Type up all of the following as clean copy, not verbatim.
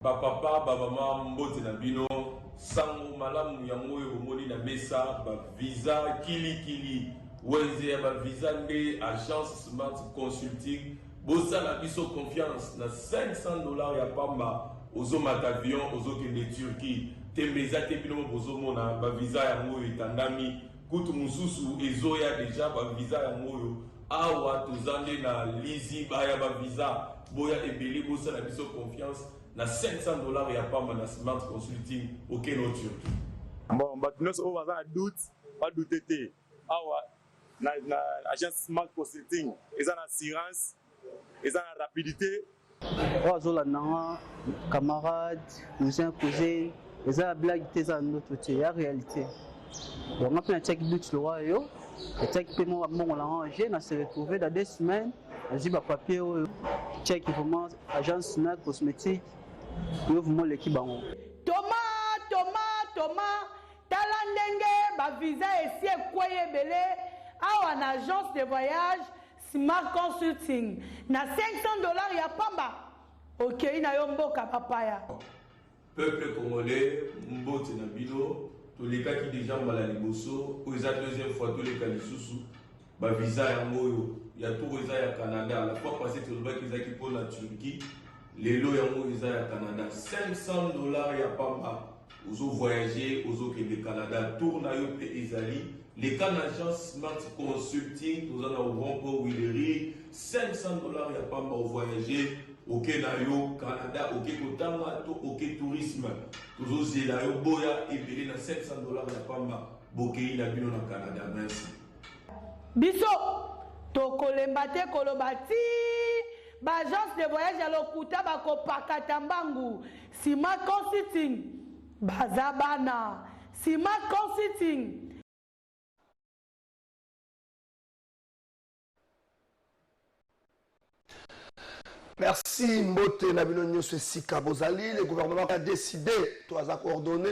Papa, maman, mbote na bino, sango malamu ya moyo bomoni na mesa, ba visa kili wenze ya ba visa nde agence Smart Consulting, bosa na biso confiance na $500 ya pamba, ozo matavion, ozo kende Turquie, tembeza te bino bozo mona ba visa ya moyo itandami, kutu mususu ezoya deja ba visa ya moyo, awa tozande na lizi baya ba visa, boya ebeli bosa na biso confiance, na $500 ya pamba na Smart Consulting au Kenya Turquie. Bon, nous on va doute, pas douter. Awa na agence Smart Consulting, ils ont assurance, ils ont rapidité. Ozola nanga camarade, cousin, cousine, ils ont blague tes à notre côté, la réalité. Donc on a fait un check doute le roi yo, le check paiement on l'a rangé, on s'est retrouvé dans 2 semaines, j'ai pas papier check vraiment agence Smart Cosmétique. Thomas, Talandenge, ba visa ici Koye Belé, à une agence de voyage Smart Consulting. Na $500 ya pamba. OK, ina yomboka papaya. Peuple congolais, mbote na bino, tous les cas qui déjà mal à liboso, ou la deuxième fois tous les cas les sous ba visa ya moyo, ya tout visa ya Canada, la fois passée tout le bac qui pour la Turquie. Les lots yango ils à Canada $500 ya pamba ozo voyager ozo ke le Canada tourna yo pe ezali les Canadiens Smart Consulting tous en au pour Willery $500 ya pamba au voyager au Kenya yo Canada au Kotanga to au tourisme tous zela yo boya et belé na $500 ya pamba bokei na bino na Canada. Merci biso to kolembate kolobati Agence de voyage à l'Okuta Bakopakata Mbangu, Smart Consulting, Bazabana, Smart Consulting. Merci Mbote Nabino Sika Bozali. Le gouvernement a décidé, toi a coordonné,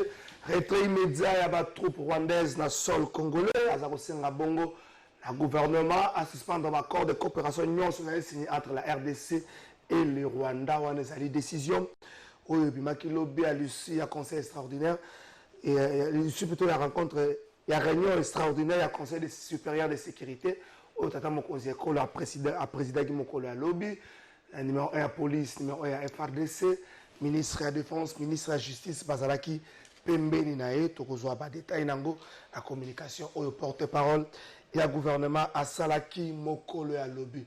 retrait immédiat à la troupe rwandaise dans le sol congolais, à Zakosenga Bongo. Le gouvernement a suspendu un accord de coopération signé entre la RDC et le Rwanda. On a des décisions. Il y a un conseil extraordinaire. Et plutôt la rencontre, il y a une réunion extraordinaire, il y a un conseil supérieur de sécurité. Il y a un président qui m'a lobby, numéro 1 à la police, numéro 1 à la FRDC, ministre de la Défense, ministre de la Justice, Bazalaki, Pembeni Nae, Tokozwa Badeta Inango, la communication, au porte-parole. Il y a un gouvernement à Salaki, Mokolo et à Lobby.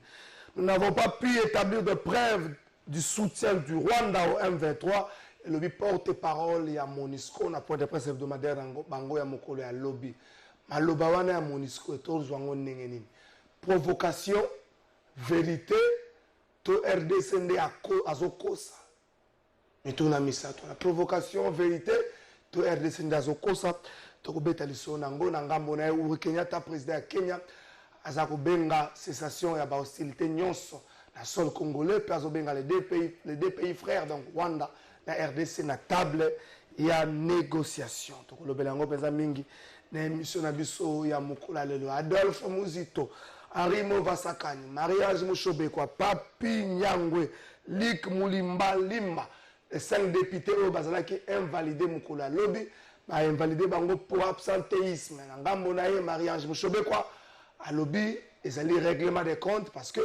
Nous n'avons pas pu établir de preuves du soutien du Rwanda au M23. Et le porte-parole, il y a Monisco, on a point de presse hebdomadaire, Bango, il y a Mokolo et à Lobby. Malobawana, il y a Monisco et tout, provocation, vérité, tout RDC à Zokosa. Mais tout a mis ça, la provocation, vérité, tout RDC à Zokosa. Tokobeta liso nango nangambo na Uhuru Kenyatta président ya Kenya azakobenga cessation ya ba hostilité nyonso na sol congolais puis azobenga les deux pays frères donc Rwanda na RDC na table ya négociation tokolobela ngo penza mingi na émission na biso ya mokolo lelo Adolphe Muzito Henri Movasakani mariage Mushobekwa Papi Nyangwe Lik Mulimba Limba les 5 députés au bazalaki invalidé mokolo lobby a invalidé bango pour absentéisme. Ngambo na ye mariage Mushobekwa a lobby et ali règlement des comptes parce que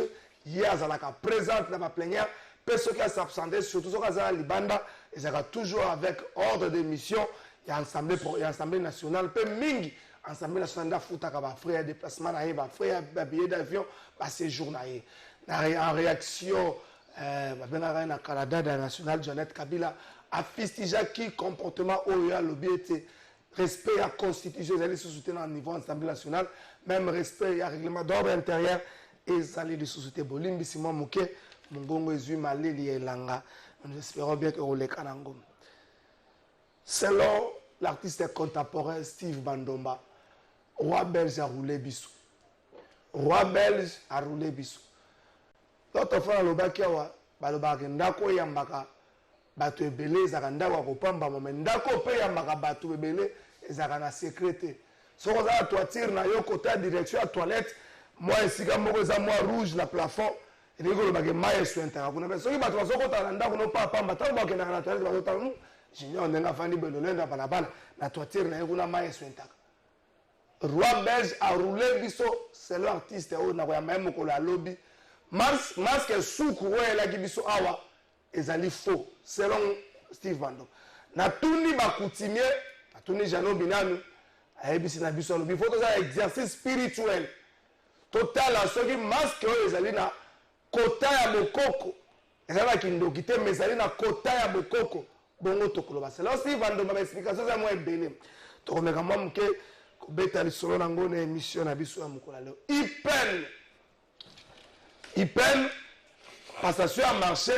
hier zalaka présente dans ma plénière personne qui a s'absenté surtout ceux qui sont libanda et ça toujours avec ordre de mission et assemblée nationale peu mingi assemblée nationale d'afuta ka ba frère déplacement na ye ba frère billet d'avion ba séjour na ye en réaction na Canada de national Janet Kabila a fustigé qui comportement OEA lobby était respect à la constitution, ils allaient se soutenir au niveau de l'Assemblée nationale, même respect à règlement d'ordre intérieur, et ils allaient se soutenir. Bolimbi Simon Mouké, Mungongo Ezu Malili et Langa. Nous espérons bien que Ole Kanangom. Selon l'artiste contemporain Steve Bandomba, roi belge a roulé Bissou. Roi belge a roulé Bissou. D'autres fois, le Bakiawa, Balobaki Ndako Yambaka. Bato ebele ezaka ndako ya kopamba mome ndako mpe yambaka bato ebele ezaka na sécurité soki oza na toiture na yo côté ya direction ya toilette mwa esika moko eza mwa rouge na plafond elingi kolobake mai eswentaka kuna me soki bato bazokotaka na ndako nopapamba ntango bakendaka na toilette bazotala junior ndenge afandi belolendo ya balabala na toiture na ye kuna mai eswentaka roi belge aroule biso selo artiste oyo nakoyamba ye mokolo alobi masque suku oyo elaki biso awa ezali faux selon Steve Bando natuni bakoutumier natuni Jano Binanu ayebisi na biso alobi fo tozala exercice spirituel totala soki masque oyo ezali na kota ya bokoko ezali na kindoki te mais ezali na kota ya bokoko bongo tokoloba selon Steve Bando baexplication eza mwa ebele tokomeka mwa moke kobeta lisolo nango na émission na biso ya mokolo leo IPEN passation à marché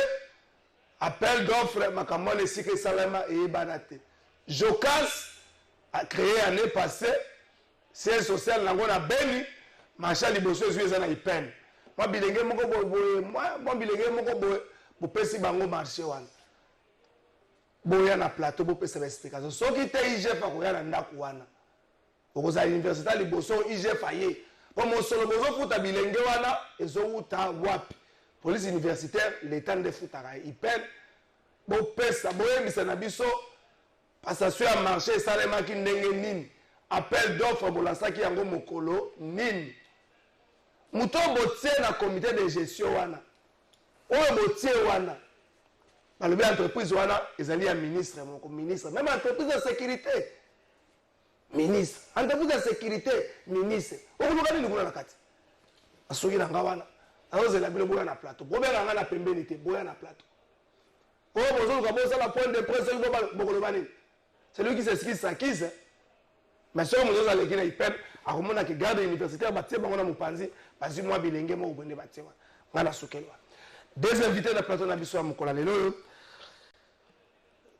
appel d'offres makambo wana esika esalama eyebana te Jocas a créé année passée siège social nango na Beni marché liboso ezwi eza na IPEN mwa bilenge moko boye bopesi bango marché wana boya na plateau bopesa baexplication soki te IGF akoya na ndako wana okozala université liboso IGF aye po mosolo bozofuta bilenge wana ezowuta wapi police universitaire l'état ndefutaka IPEN bopesa boyebisa na biso passation ya marché esalemaki ndenge nini appel d'offre bolansaki yango mokolo nini moto botie na comité de gestion wana oyo botie wana balobi entreprise wana ezali ya ministre moko ministre même entreprise de sécurité ministre entreprise de sécurité ministre okuluka nini kuna na kati asoki na nga wana azozela bino boya na plateau bobenga nga na pembeni te boya na plateau oyo bozoluka bosala point de presse oyo bokoloba nini celui qui s'excuse s'accuse mais soki mozo ozaleki na IPEN akomonaki garde universitaire batie bango na mopanzi bazwi mwa bilenge moko bende batie wana nga nasukeli wana deux invités na plateau na biso ya mokolo lelo oyo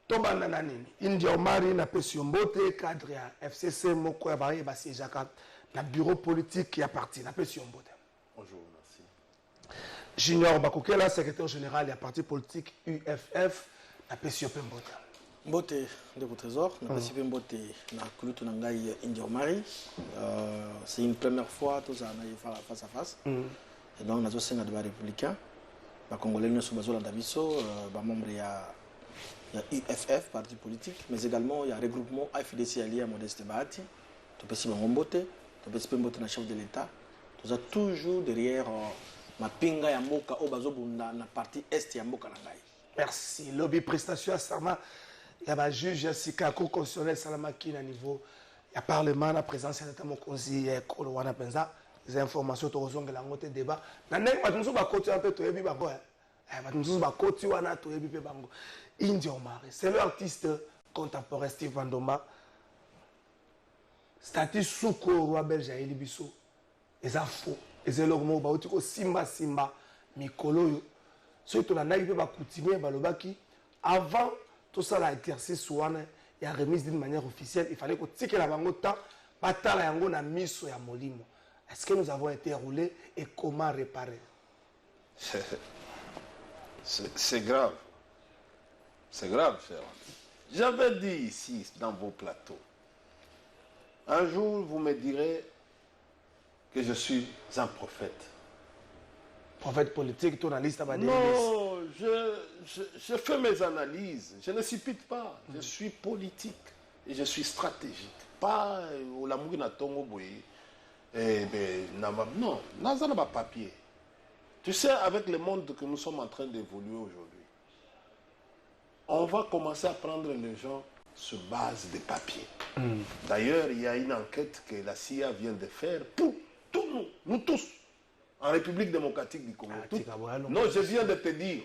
tobanda na nini India Omari na pesi yo mbote cadre ya FCC moko ya baye basiejaka na bureau politique ya parti na pesi yo mbote. Bonjour, merci. Junior Bakokela, secrétaire général du parti politique UFF, na pesi yo mbote. Mbote de trésor, na pesi mbote na kulutu na ngai India Omari. C'est une première fois tous en face à face. Et donc nazo senga de ba républicain, ba congolais nyonso bazolanda biso, ba membre ya UFF, parti politique, mais également il y a un regroupement AFDC allié à Modeste Bahati. Tu peux aussi Mbote, tu peux aussi Mbote na chef de l'État. Tu as toujours derrière ma pinga ya mboka au bazo bunda na partie est ya mboka na ngai. Merci. Lobby prestation à serment. Il y a un juge Sika Cour constitutionnelle Salamaki na niveau il y a parlement la présence de l'état mokonzi et ko wana penza les informations to ozongela ngote débat. Na ndenge batumso ba côté un peu to yebi ba boy. Batumso ba côté wana to yebi pe bango. India Omari, c'est l'artiste contemporain Steve Bandoma. Statut Souko, roi belge à Elibiso. Et ça faux. Et c'est le mot, baotiko Simba Simba, Mikolo. Surtout la naïve va continuer, balobaki. Avant tout ça, l'exercice il y a remise d'une manière officielle. Il fallait que tu la bango temps, batala yango na miso ya molimo. Est-ce que nous avons été roulés et comment réparer? C'est grave. C'est grave, cher. J'avais dit ici, dans vos plateaux, un jour, vous me direz que je suis un prophète. Prophète politique, journaliste à Non, je fais mes analyses. Je ne suppute pas. Je suis politique et je suis stratégique. Pas au l'amour na tongo boye. Non, n'a pas papier. Tu sais, avec le monde que nous sommes en train d'évoluer aujourd'hui, on va commencer à prendre les gens sur base des papiers. D'ailleurs, il y a une enquête que la CIA vient de faire pour tous nous tous, en République démocratique du Congo. Non, je viens de te dire,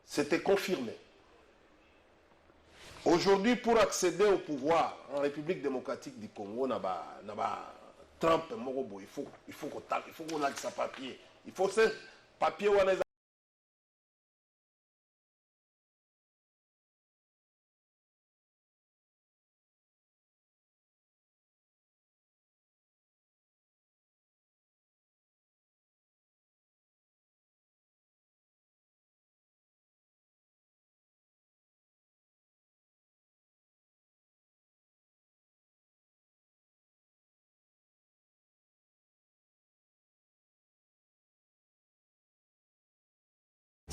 c'était confirmé. Aujourd'hui, pour accéder au pouvoir en République démocratique du Congo, Trump, il faut qu'on ait sa papier. Il faut ce papier.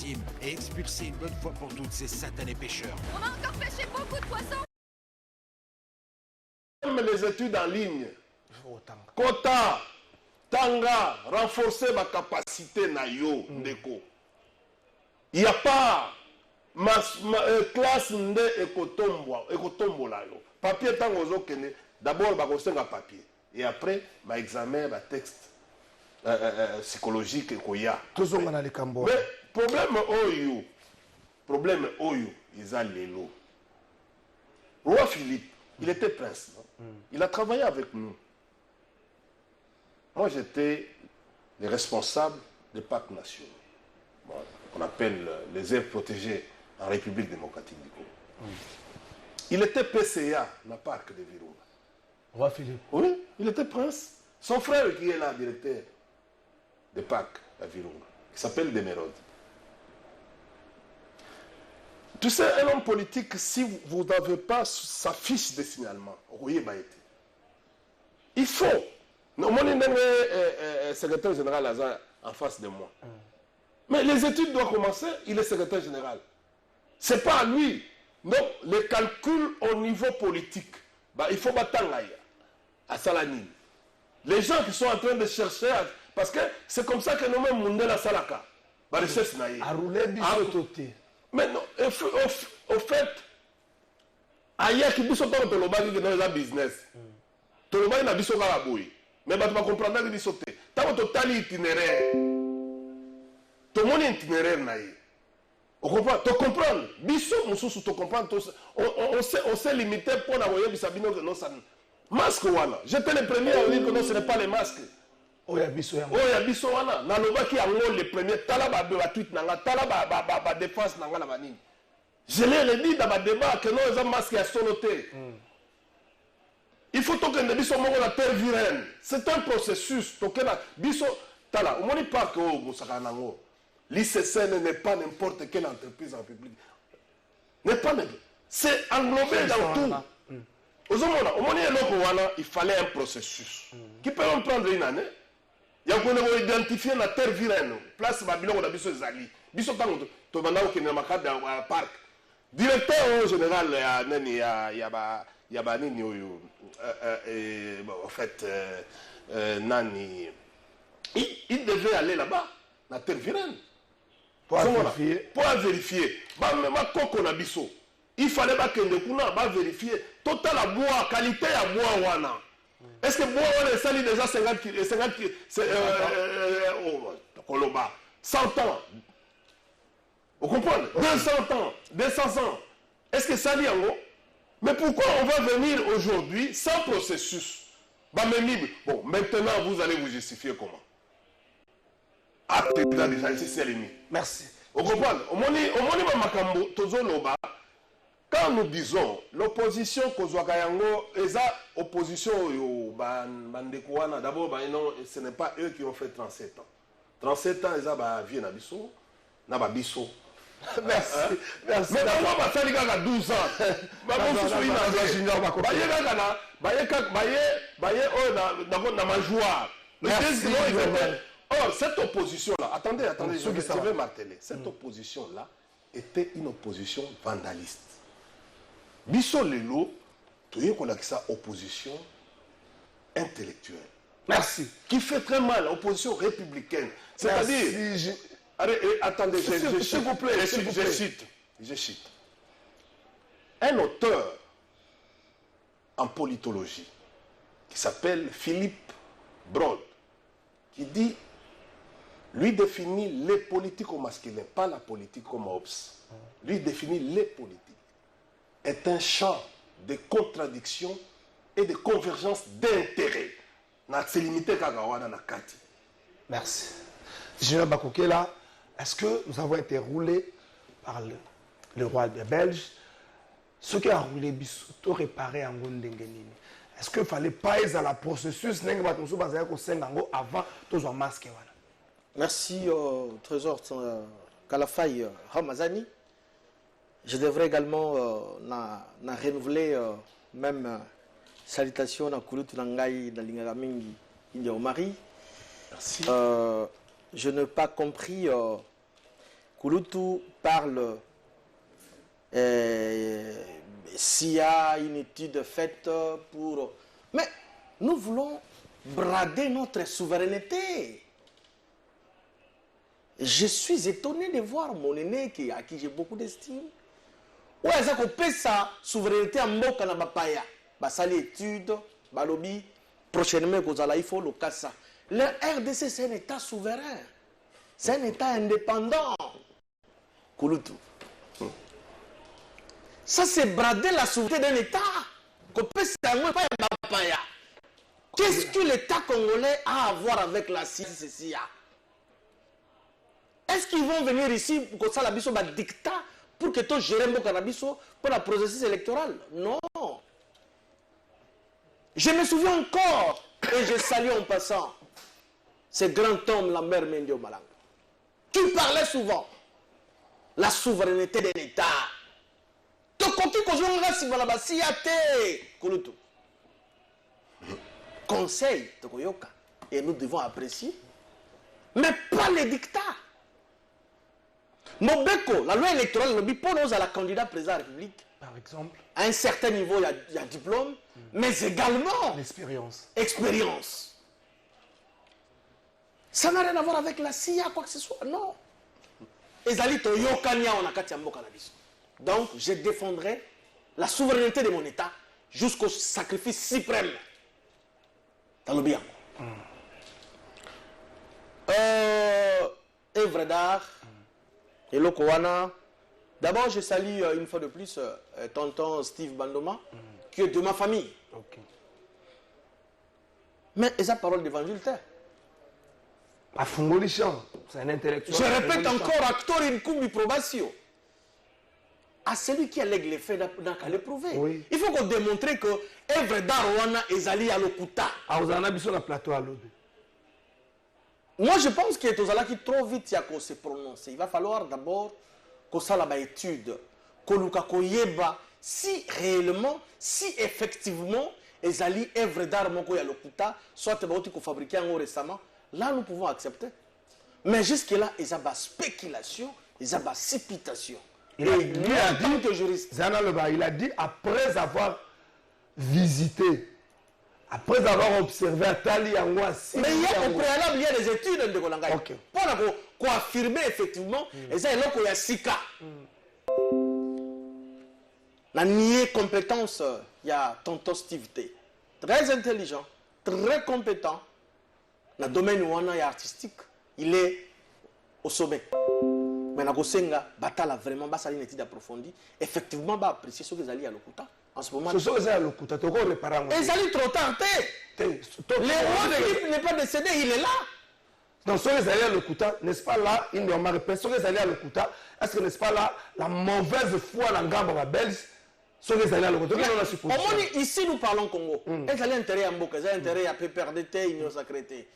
victimes et expulser une bonne fois pour toutes ces satanés pêcheurs. On a encore pêché beaucoup de poissons. Même les études en ligne. Quota, Tanga, renforcer ma capacité na yo, ndeko. Il n'y a pas classe nde ekotombola yo. Papier tango ozokene, d'abord bakosenga papier. Et après, examen, texte psychologique ekoya. Tozonga na likambo. Mais problème oyo, ils ont l'élo. Roi Philippe, il était prince, non? Il a travaillé avec nous. Moi, j'étais le responsable des parcs nationaux, qu'on appelle les aires protégées en République démocratique du Congo. Il était PCA dans le parc de Virunga. Roi Philippe. Oui, il était prince. Son frère qui est là, directeur des parcs à Virunga, qui s'appelle Demerode. Tu sais, un homme politique, si vous n'avez pas sa fiche de signalement, il faut. Mon secrétaire général en face de moi. Mais les études doivent commencer, il est secrétaire général. Ce n'est pas à lui. Donc, les calculs au niveau politique, il faut battre à Salanine. Les gens qui sont en train de chercher, parce que c'est comme ça que nous-mêmes, nous sommes à Salaka. À rouler bisototé. Mais non, au fait, ailleurs qui sont dans le business, tout le monde a dit mais tu vas comprendre que tu sauter. Tu as total itinéraire. Tout le monde est itinéraire. Tu comprends? On s'est limité pour envoyer Bisabino que non, ça. Masque, j'étais le premier à dire que non, ce n'est pas les masques. Oh, il y a Bisso. Oh, il y a Bisso. Naloba qui a le premier. Talaba de la tweet, Talaba défense, je l'ai dit dans ma débat que non, ils ont masque à sonoter. Il faut que les Bisso soient la terre vilaine. C'est un processus. Bisso, Tala, on ne dit pas que l'ICCN n'est pas n'importe quelle entreprise en public. C'est englobé dans tout. Il fallait un processus qui peut en prendre une année. Il y a qu'on identifier la terre vilaine. Place Babylone, on a Bisso Zali. Bisso Tango, tu vas dans le parc. Directeur général, il y a en fait, Nani, il devait aller là-bas, dans la terre vilaine. Pour vérifier. Il fallait vérifier. Total à bois, qualité à bois, wana. Est-ce que bois, on est sali déjà 50 100 ans. Vous comprenez? 200 ans, 200 ans. Est-ce que ça dit en gros? Mais pourquoi on va venir aujourd'hui sans processus? Bon, maintenant, vous allez vous justifier comment? Merci. Vous comprenez? Quand nous disons l'opposition, opposition, d'abord, ce n'est pas eux qui ont fait 37 ans. 37 ans, ils ont vie na biso. Merci. Merci. Mais comment va faire les gars à 12 ans? Or, cette opposition-là, attendez, je vais marteler. Cette opposition-là était une opposition vandaliste. Bisso Lelo, tu sais qu'on a ça opposition intellectuelle. Merci. Qui fait très mal, opposition républicaine. C'est-à-dire... Attendez, s'il vous plaît, je cite. Un auteur en politologie qui s'appelle Philippe Broad, qui dit, lui définit les politiques au masculin, pas la politique comme OPS. Lui définit les politiques. Est un champ de contradictions et de convergence d'intérêts. Merci. Général Bakokela, est-ce que nous avons été roulés par le roi des Belges? Ce qui a roulé, tout réparé en Gondengenini. Est-ce qu'il ne fallait pas être à la processus avant tous en masque? Merci au trésor Kalafay Ramazani. Je devrais également renouveler même salutation à Kouloutou Nangaï dans l'Ingaramingi India Omari. Merci. Je n'ai pas compris Kouloutou parle s'il y a une étude faite pour... Mais nous voulons brader notre souveraineté. Je suis étonné de voir mon aîné à qui j'ai beaucoup d'estime. Ouais, ça coupe sa souveraineté en mboka na bapaya. Basali étude, balobi, prochainement il faut le cas ça. Le RDC c'est un état souverain. C'est un état indépendant. Kouloutou. Ça c'est brader la souveraineté d'un état. Qu'est-ce que l'état congolais a à voir avec la CIA? Est-ce qu'ils vont venir ici pour que ça la biso ba dictat pour que tu gères mon cannabis pour la processus électoral? Non. Je me souviens encore, et je salue en passant, ce grand homme, la mère Mendio Malanga, qui parlait souvent la souveraineté de l'État. Conseil, et nous devons apprécier, mais pas les dictats. Mobeko, la loi électorale, le biponos à la candidat président de la République. Par exemple. À un certain niveau, il y a diplôme, mais également l'expérience. Expérience. Ça n'a rien à voir avec la CIA, quoi que ce soit. Non. Donc, je défendrai la souveraineté de mon État jusqu'au sacrifice suprême. Dans le bien. Œuvre d'art. Et Lokowana. D'abord, je salue une fois de plus tonton Steve Bandoma, qui est de ma famille. Okay. Mais ils ont parole d'évangile. C'est un intellectuel. Je répète encore, acteur in cum probation. À celui qui allègue les faits, n'a qu'à les prouver. Oui. Il faut qu'on démontre que œuvre d'art Rwanda est allé à l'Okuta. Moi, je pense qu'il y a qui trop vite à se prononcer. Il va falloir d'abord qu'on ça la étude, qu'on yeba si réellement, si effectivement, les alliés œuvre d'art moko ya l'Okuta, soit qu'on fabriqué en récemment, là nous pouvons accepter. Mais jusque-là, il y a des spéculations, il y a des suppositions. Il a dit après avoir visité, après avoir observé à Tali Angwa. Mais il y a au préalable, il y a des études de Kolangay. Okay. Pour affirmer effectivement, et ça, il y a Sika. La niée compétence, il y a tonton Steve T. Très intelligent, très compétent. Dans le domaine où on est artistique, il est au sommet. Mais dans le Batala vraiment, une étude approfondie. Effectivement, va apprécier ce que vous allez à l'Okuta. En ce moment, ce sont les Lokuta, tu peux réparer. Et ça lui trop tard. Le roi de l'équipe n'est pas décédé, il est là. Donc, ceux qui allaient à l'Okuta, n'est-ce pas là, ils n'ont pas répété, ceux qui allaient à l'Okuta, est-ce que n'est-ce pas là, la mauvaise foi dans le Gamba belge, ceux qui allaient à l'Okuta, ici nous parlons Congo. Ils allaient intérêt à Mboka, ils allaient intérêt à PPRDT, Union Sacrée.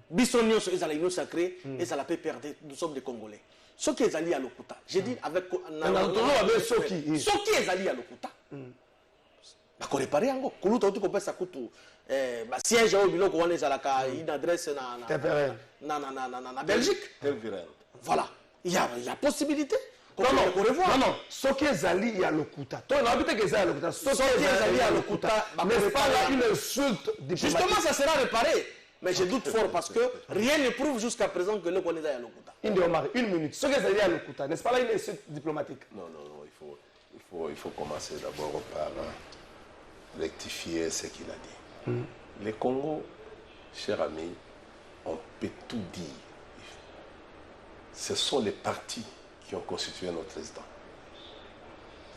Bisson, ils allaient Union Sacrée, ils allaient PPRDT, nous sommes des Congolais. Ceux qui allaient à l'Okuta, j'ai dit avec. Ceux qui allaient à l'Okuta. Ko réparer encore kuluta uti ko pesa kutu ba siège au biloko wana ezalaka une adresse na Belgique. Voilà, il y a possibilité. Non, ce qui est allé à l'Okuta. Toi, on a habité que c'est à l'Okuta. Ce qui est allé à l'Okuta, n'est-ce pas là une insulte diplomatique? Justement, ça sera réparé. Mais je doute fort parce que rien ne prouve jusqu'à présent que le connaît à l'Okuta. Une minute. Ce qui est allé à l'Okuta, n'est-ce pas là une insulte diplomatique? Non, il faut commencer d'abord par rectifier ce qu'il a dit. Les Congo, chers amis, on peut tout dire. Ce sont les partis qui ont constitué notre président.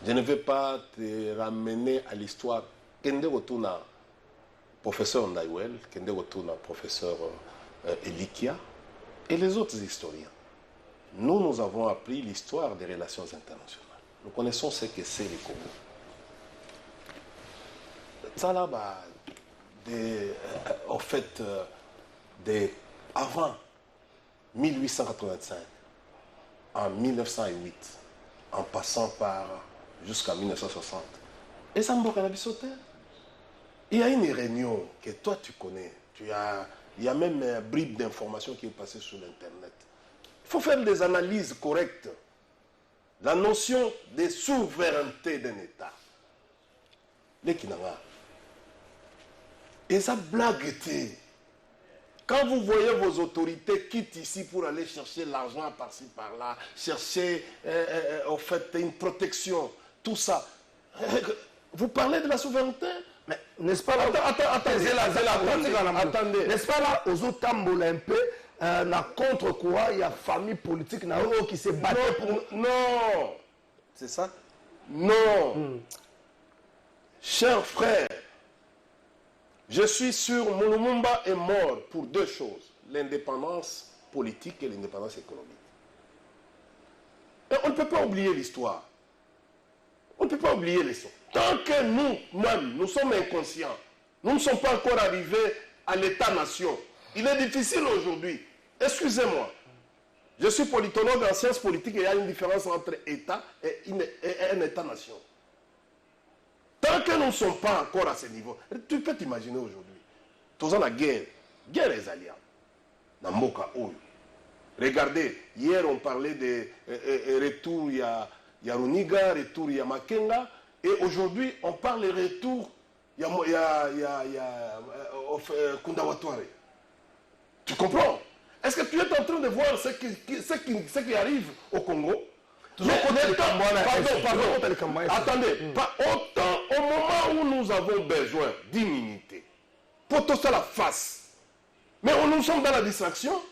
Je ne vais pas te ramener à l'histoire. Kende Rotuna, professeur Ndaïwel, Kende Rotuna, professeur Elikia, et les autres historiens. Nous avons appris l'histoire des relations internationales. Nous connaissons ce que c'est le Congo. Ça là, en fait, avant 1885, en 1908, en passant par jusqu'à 1960, et ça il y a une réunion que toi tu connais, il y a même un bribe d'informations qui est passé sur l'internet. Il faut faire des analyses correctes. la notion de souveraineté d'un État. Les Kinanga. Et ça blague était. Quand vous voyez vos autorités quittent ici pour aller chercher l'argent par-ci par-là, chercher en fait une protection, tout ça, vous parlez de la souveraineté? Mais n'est-ce pas là, attendez, n'est-ce pas là, aux autres tambours un peu, contre quoi il y a famille politique qui s'est battue pour... Non, C'est ça? non. Chers frères, je suis sûr que Lumumba est mort pour deux choses, l'indépendance politique et l'indépendance économique. Et on ne peut pas oublier l'histoire. On ne peut pas oublier les sons. Tant que nous-mêmes, nous sommes inconscients, nous ne sommes pas encore arrivés à l'État-nation. Il est difficile aujourd'hui. Excusez-moi. Je suis politologue en sciences politiques et il y a une différence entre État et un État-nation. Tant que nous ne sommes pas encore à ce niveau, tu peux t'imaginer aujourd'hui. Tous la guerre les alliés. Regardez, hier on parlait de retour, il y a Runiga, retour, il y a Makenga, et aujourd'hui on parle de retour, il y a Kundawatware. Tu comprends? Est-ce que tu es en train de voir ce qui arrive au Congo? Attendez, autant au moment où nous avons besoin d'immunité, pour tout ça la face, mais nous sommes dans la distraction,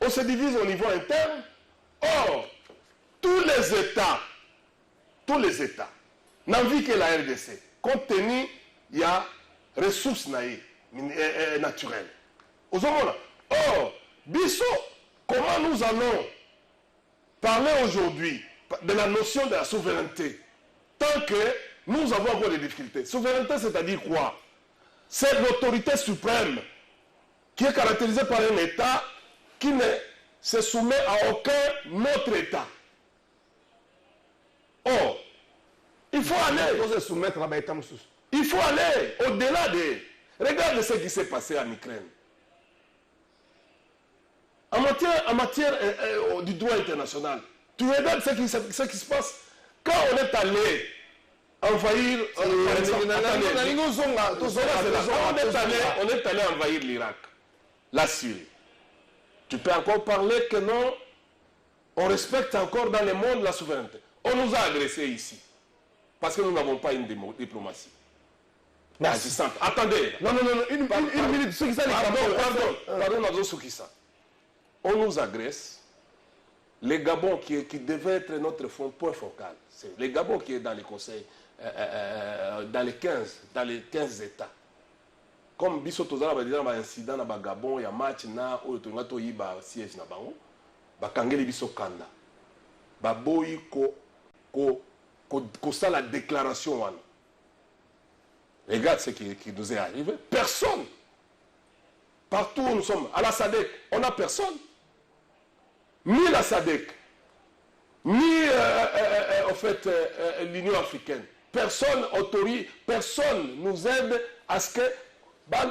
on se divise au niveau interne. Or, tous les États n'envient que la RDC, compte tenu il y a ressources naturelles. Or, Bissot, comment nous allons parler aujourd'hui de la notion de la souveraineté tant que nous avons encore des difficultés? Souveraineté, c'est-à-dire quoi? C'est l'autorité suprême qui est caractérisée par un État qui ne se soumet à aucun autre État. Or, il faut aller. Il faut aller au-delà de... Regarde ce qui s'est passé en Ukraine. En matière du droit international, tu regardes ce qui se passe. Quand on est allé envahir... on est allé envahir l'Irak, la Syrie. Tu peux encore parler que non, on respecte encore dans le monde la souveraineté. On nous a agressés ici, parce que nous n'avons pas une diplomatie. Merci. Attendez. Non, une minute. Pardon, on nous agresse. Le Gabon qui devait être notre point focal, c'est le Gabon qui est dans les conseils, dans les 15 États. Comme biso tozala ba dire ba incident na ba Gabon ya match na oyo tonga to yiba siège na bango ba kangeli biso kanda ba boyi ko ça la déclaration wana. Regarde ce qui nous est arrivé. Personne. Partout où nous sommes, à la SADC, on n'a personne. Ni la SADC, ni en fait l'Union africaine. Personne autorise, personne nous aide à ce que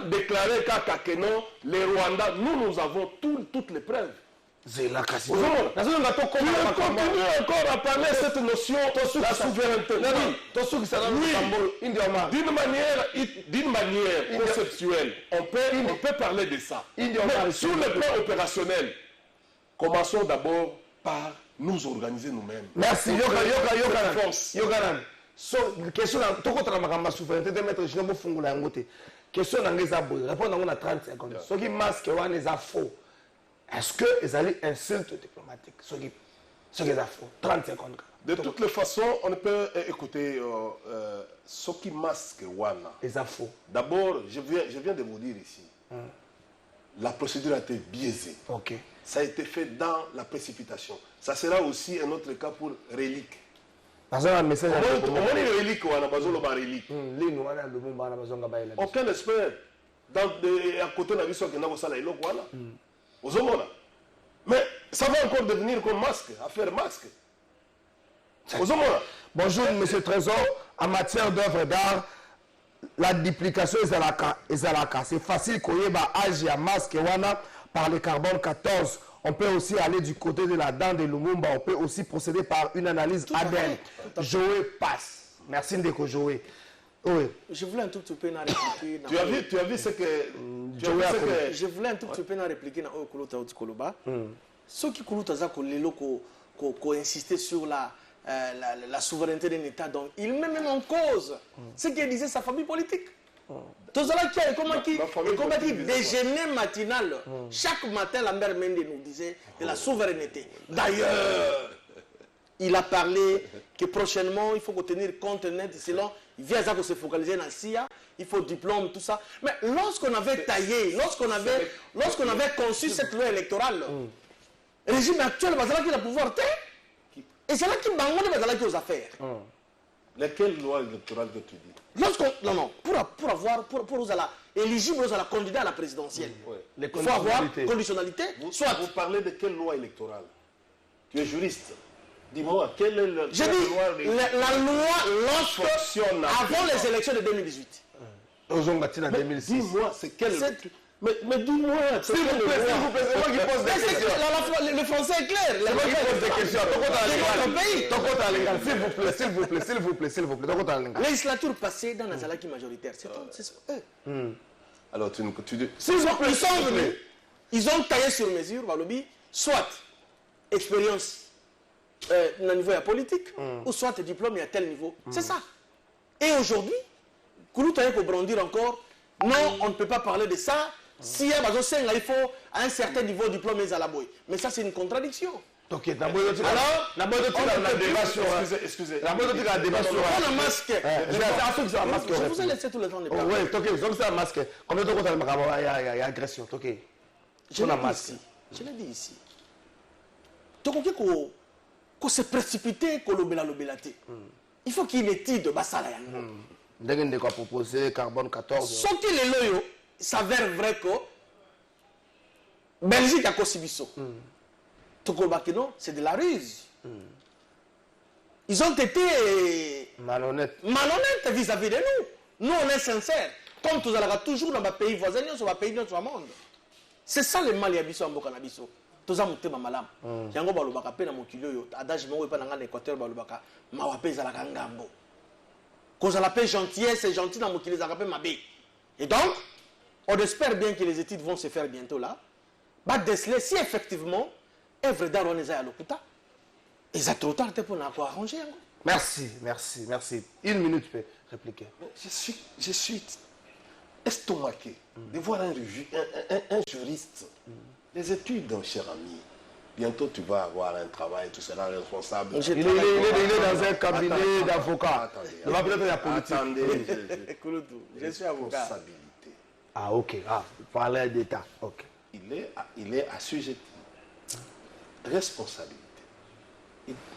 déclarer que non, les Rwandais, nous avons toutes les preuves. Tu continues encore à parler de cette notion de la souveraineté. Oui, d'une manière conceptuelle, on peut parler de ça. Mais sur le plan opérationnel, commençons d'abord par nous organiser nous-mêmes. Merci. Question de souveraineté de mettre Jinobo Fungula Ngote. Question d'Angeza-Boy. Répondre à 30 secondes. Ce qui masque est faux. Est-ce que les alliés insultent diplomatique? Ce qui est faux. 30 secondes. De toutes les façons, on peut écouter ce qui masque Wana. Les faux. D'abord, je viens de vous dire ici. La procédure a été biaisée. Ok. Ça a été fait dans la précipitation. Ça sera aussi un autre cas pour relique. Aucun expert à côté de la vision qui n'a pas ça. Mais ça va encore devenir comme masque, affaire masque. Bonjour, monsieur Trésor. En matière d'œuvres d'art, la duplication est à la cas. C'est facile qu'on y ait âge et masque par le carbone 14. On peut aussi aller du côté de la dent de Lumumba. On peut aussi procéder par une analyse ADN. Joé passe. Merci Ndeko Joé. Oui. Je voulais un tout petit peu répliquer. Tu as vu ce que... Je voulais un tout petit peu répliquer dans Okuluta Otikoloba. Ceux qui insistaient sur la souveraineté d'un État, donc il met même en cause ce qu'il disait sa famille politique. Tout cela qui a combattu déjeuner matinal. Chaque matin, la mère Mende nous disait de la souveraineté. D'ailleurs, il a parlé que prochainement, il faut tenir compte net, selon, il vient à se focaliser dans la CIA, il faut diplôme, tout ça. Mais lorsqu'on avait taillé, lorsqu'on avait conçu cette loi électorale, le régime actuel, c'est là qu'il a pouvoir taire. Et c'est là qu'il m'a demandé aux affaires. Laquelle loi électorale que tu dis? Non, pour être éligible à la candidat à la présidentielle, il faut avoir conditionnalité. Soit vous parlez de quelle loi électorale? Tu es juriste. Dis-moi, quelle est la loi? La loi fonctionne avant les élections de 2018. Dis-moi, c'est quelle... Mais dis-moi, s'il vous plaît, c'est moi qui pose des questions. Le français est clair. C'est moi qui pose des questions. S'il vous plaît. La législature passée dans la Zalaki majoritaire, c'est eux. Alors tu dis... Ils sont venus, ils ont taillé sur mesure, soit expérience au niveau politique, ou soit diplôme à tel niveau. C'est ça. Et aujourd'hui, Koulouta pour brandir encore, non, on ne peut pas parler de ça. Si il faut à un certain niveau de diplôme à la boy. Mais ça, c'est une contradiction. Ok, alors, on a débat sur... Excusez. On a débat sur... On a masque. Je vous ai laissé tout le temps de parler. Oui, donc c'est un masque. Combien de temps il y a agression? Je l'ai dit ici. Donc, qu'on se précipite, qu'on l'obélate. Il faut qu'il y ait une étude de Bassala. Dès qu'on a proposé carbone 14... Sauf que les loyaux s'avère vrai que Belgique a Kosibiso. Tokobakino, c'est de la ruse. Ils ont été malhonnêtes vis-à-vis de nous. Nous, on est sincères. Comme tout ça, toujours dans les pays voisins, dans les pays dans le monde. C'est ça le mal, il y a biso en Bokanabiso. Tout ça, c'est malam. Yango balubaka pe na mokilio adage mo pa na l'Équateur balubaka mawape za la kangambo. Cause la paix gentillesse, c'est gentil dans mokilio za pe mabé. Et donc, on espère bien que les études vont se faire bientôt là. Bah déceler si effectivement œuvre d'art on est à l'Okuta. Et ça trop tard pour nous arranger. Merci. Une minute pour répliquer. Je suis estomaqué de voir un juriste. Les études, cher ami. Bientôt tu vas avoir un travail, tu seras responsable. Il est dans un cabinet d'avocat. Il va peut-être la politique. Attendez. Je suis avocat. Ah ok, parler d'État. Ok. Il est assujetti. Responsabilité.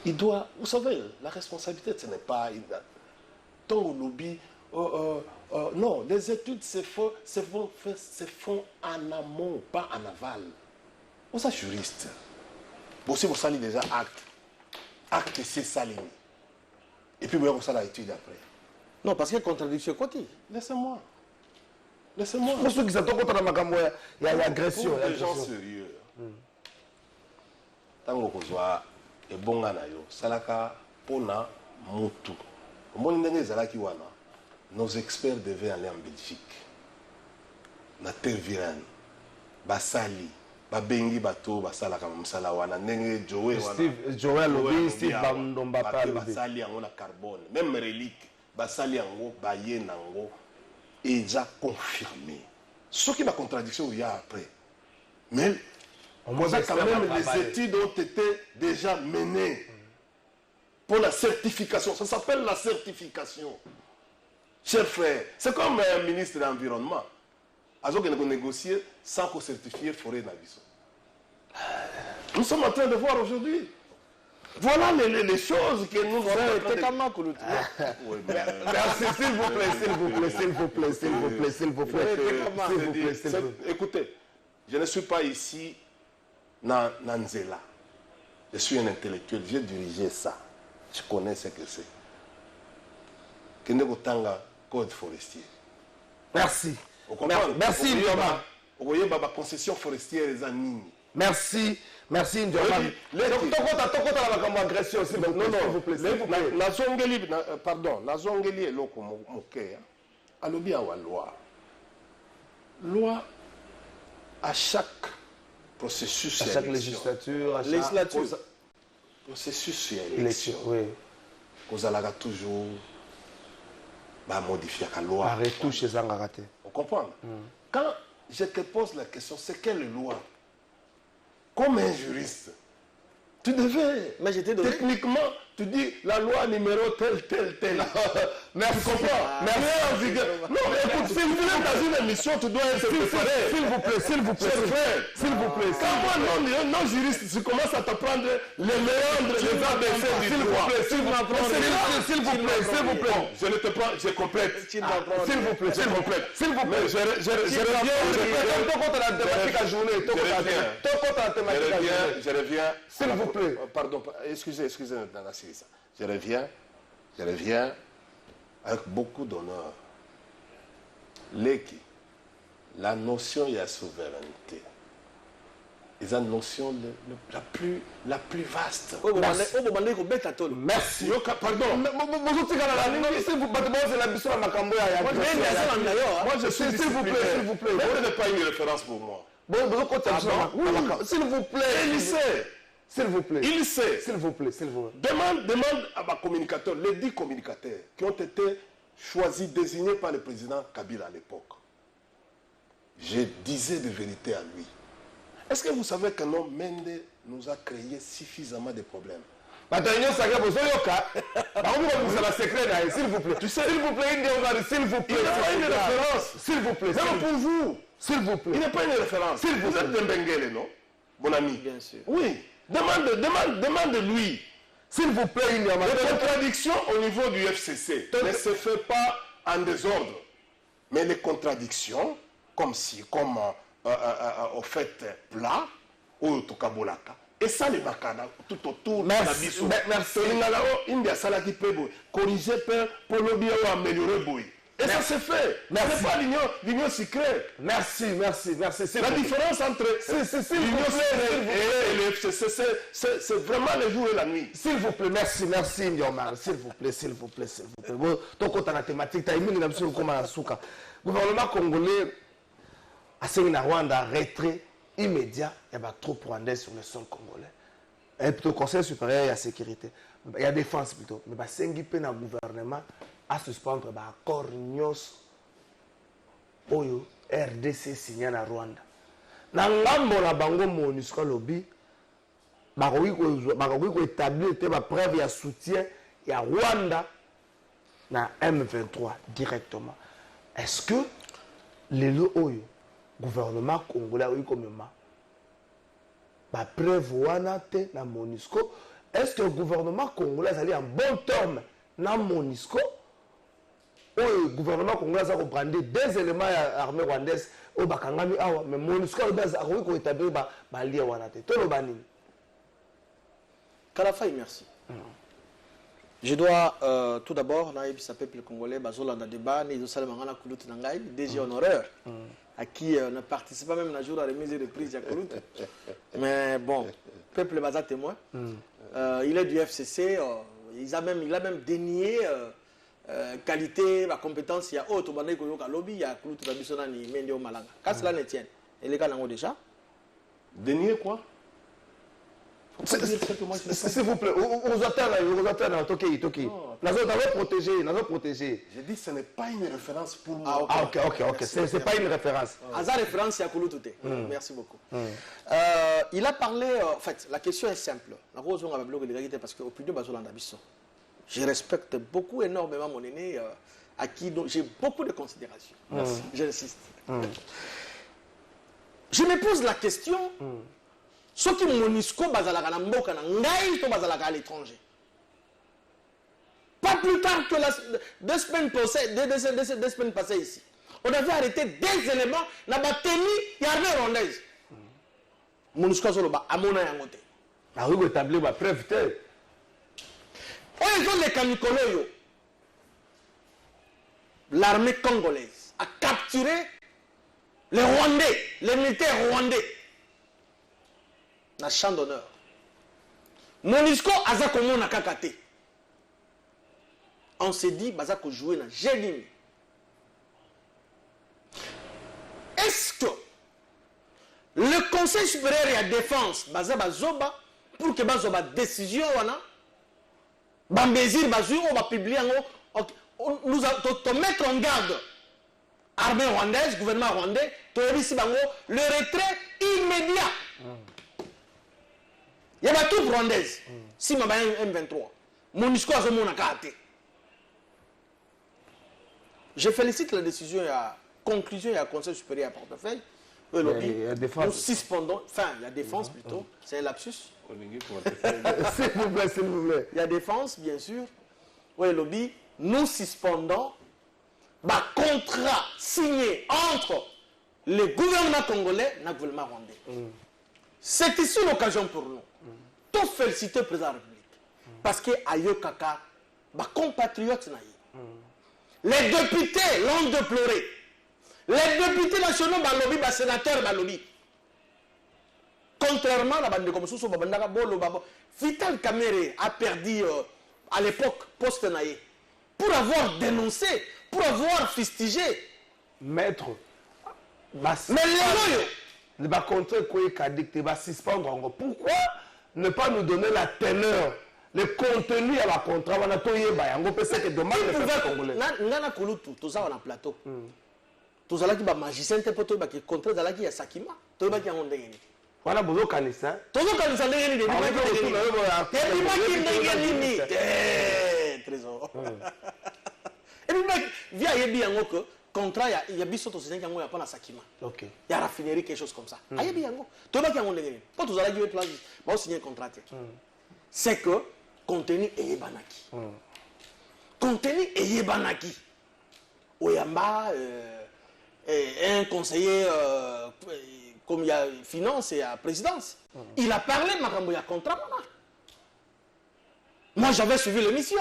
Il doit, vous savez, la responsabilité, ce n'est pas tant au lobby. Non, les études se font en amont, pas en aval. Vous êtes juriste. Vous aussi, vous salez déjà acte. Acte, c'est salé. Et puis, vous allez l'étude après. Non, parce qu'il y a contradiction côté. Laissez-moi. Pour ceux qui sont contre la magambo, il y a l'agression. Pour des gens sérieux. Tant que vous avez bon ganayo, salaka pona mutu. Nos experts devaient aller en Belgique. Na terre basali, babengi bato basala kama msala wana ndenge Joé wana. Joé lobi, Steve Bandomba basali yango na carbone, même relique basali yango baye nango. Et déjà confirmé. Ce qui est ma contradiction, il y a après. Mais quand même, les études ont été déjà menées pour la certification. Ça s'appelle la certification. Chers frères, c'est comme un ministre de l'Environnement. Alors qu'on a négocié sans qu'on certifie forêt Nabiso. Nous sommes en train de voir aujourd'hui. Voilà les choses que nous avons. Merci, s'il vous plaît. Écoutez, je ne suis pas ici dans Nzela. Je suis un intellectuel, j'ai dirigé ça. Je connais ce que c'est. Kende Kotanga, code forestier. Merci. Merci, Thomas. Vous voyez, la concession forestière est en ligne. Merci. Merci, Ndiomari. Tokota la makambo agression, s'il vous plaît. Pardon, Nazongeli est là comme moké. Alobi awa loi. Loi à chaque processus. À chaque législature. À chaque processus élection. Oui. Vous allez toujours modifier la loi. À retoucher ça, raté. Vous comprenez? Quand je te pose la question, c'est quelle loi? Comme un juriste, tu devais. Mais j'étais donné. Techniquement, tu dis la loi numéro tel. Merci. Tu comprends? Non, mais écoute, si vous êtes dans une émission, tu dois être préparé. S'il vous plaît. S'il vous plaît. Quand moi, non juriste, tu commences à t'apprendre les méandres, les ABC du droit. S'il vous plaît. Je ne te prends, je complète. S'il vous plaît. Je reviens. S'il vous plaît. Pardon, excusez, je reviens avec beaucoup d'honneur. La notion de la souveraineté est la notion la plus vaste. Merci. Pardon. Moi, je suis s'il vous plaît. Vous n'êtes pas une référence pour moi. S'il vous plaît. S'il vous plaît. Il sait. S'il vous plaît. Demande à ma communicateur, les 10 communicateurs qui ont été choisis, désignés par le président Kabila à l'époque. Je disais de vérité à lui. Est-ce que vous savez que non, Mende nous a créé suffisamment de problèmes? S'il vous plaît. Tu sais, s'il vous plaît, il n'est pas une référence. S'il vous plaît. Même pour vous. S'il vous plaît. Il n'est pas une référence. Vous êtes un Benguele, non? Mon ami. Bien sûr. Oui. Demande lui. S'il vous plaît, il y a des contradictions au niveau du FCC. Ne se fait pas en désordre. Mais les contradictions, comme au fait plat, ou Tokabolaka. Et ça, les Makana, tout autour de la mission. Merci. India Salaki Pebo, corriger pour le bien ou améliorer Boy. Et ça se fait. Ce n'est pas l'union secrète. Merci. La différence entre l'union secrète et le FCC, c'est vraiment le jour et la nuit. S'il vous plaît, merci, Ndiomari. S'il vous plaît. Donc, on a la thématique, tu as mis une comme à Souka. Le gouvernement congolais a signé la Rwanda retrait immédiat et va trop rwandais sur le sol congolais. Et plutôt Conseil supérieur à la sécurité. Il y a défense plutôt. Mais il y a un gouvernement à suspendre l'accord NYOS Oyo RDC signé na Rwanda. Na ngambo na bango MONUSCO lobby bakoki établir te ba preuve ya soutien ya Rwanda na M23 directement. Est-ce que le Oyo gouvernement congolais oyo komema ba preuve wana te na MONUSCO? Est-ce que le gouvernement congolais est en bon terme na MONUSCO? Le gouvernement congolais a compris des éléments armés rwandaises au Bakangami, mais MONUSCO a établi un lien wanate. Tout le banning. Kalafaï, merci. Je dois tout d'abord, le peuple congolais, Bazolanda débat, nous sommes en Koulout Nangaï, DG honoraire, à qui ne participe pas même un jour à la remise de prise à Koulout. Mais bon, peuple Baza témoin. Il est du FCC, il a même dénié qualité, la compétence, il y a autre, il y a lobby, il y a Koulout Babissona, ni Mendio Malanga. Quand cela ne tient, et les gars n'ont déjà. Dénié quoi? S'il vous plaît, vous attendez, Toki. Nous avons protégé. Je dis que ce n'est pas une référence pour moi. Ah, ok. Ce n'est pas une référence. À sa référence, il y a Kouloutouté. Merci beaucoup. Il a parlé, en fait, la question est simple. Parce qu'au plus de Bazolanda Bisson, je respecte beaucoup, énormément mon aîné, à qui j'ai beaucoup de considération. Merci. J'insiste. Je me pose la question. Ce qui MONUSCO bazalaka na mboka na ngai to bazalaka à l'étranger. Pas plus tard que deux semaines passées ici. On avait arrêté des éléments na batemi ya armée rwandaise. MONUSCO solo ba amona yango te. Na oui établir ba preuve te. Ils ont les kamikolo. L'armée congolaise a capturé les Rwandais, les militaires rwandais. na champ d'honneur. Monisco aza komona kaka te. On s'est dit baza ko jouer na Gédini. Est-ce que le Conseil supérieur de la défense baza bazoba pour que bazoba décision wana bambezir bazui on va publier nous te mettre en garde armée rwandaise, gouvernement rwandais, le retrait immédiat. Il y a tout rwandaise. Si ma M23, Monisco a mon akate. Je félicite la décision et la conclusion et la Conseil supérieur à portefeuille. Nous suspendons, enfin, il y a défense plutôt, c'est un lapsus. S'il vous plaît, s'il vous plaît. Il y a défense, bien sûr. Oui, lobby, nous suspendons le contrat signé entre le gouvernement congolais et le gouvernement rwandais. C'est ici l'occasion pour nous. Tout féliciter le président de la République. Parce que Ayo Kaka, les compatriotes, les députés l'ont déploré. Les députés nationaux, les sénateurs, les contrairement à la bande comme Sousso Babandaka Bolo, Vital Kamere a perdu à l'époque post-naïe pour avoir dénoncé, pour avoir fustigé. Maître, mais les le contrat qui va suspendre. Pourquoi ne pas nous donner la teneur, le contenu à la contrat? On a tout c'est que dommage de faire congolais. Nana Kouloutou, tout ça on a plateau. Tout ça là qui va magicien, pour qui contrat dans la qui a Sakima, tout ça qui a ondé. Voilà, vous connaissez ça. Tout le monde connaît ça. Trésor. Et puis, via Yebi Yango, contrat, il y a Bissot aussi qui a pas Sakima. Ok. Il y a raffinerie, quelque chose comme ça. Yebi Yango. Tout le monde qui a ondé. Quand vous allez jouer, vous signer un contrat. C'est que contenu est banaki. Contenu est banaki. Oyamba, un conseiller. Comme il y a finance et la présidence. Il a parlé de ma contrat. Moi, j'avais suivi l'émission.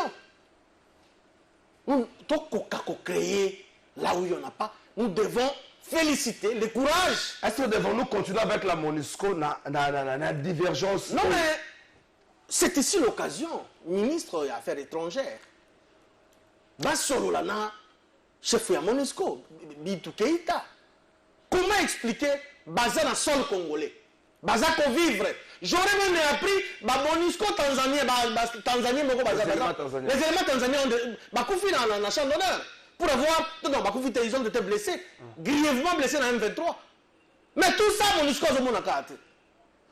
Nous devons créer là où il n'y en a pas. Nous devons féliciter le courage. Est-ce que devons-nous continuer avec la MONUSCO na divergence? Non, mais c'est ici l'occasion. Ministre des Affaires étrangères. Bassololana, chef de la MONUSCO, Bitou Keïta. Comment expliquer Baza dans sol congolais, Baza qu'on vivre. J'aurais même appris MONUSCO Tanzanie, Tanzanie, les éléments tanzaniens ont dans la chambre d'honneur pour avoir, non, ils ont été blessés, grièvement blessés dans M23. Mais tout ça, MONUSCO a mon acte.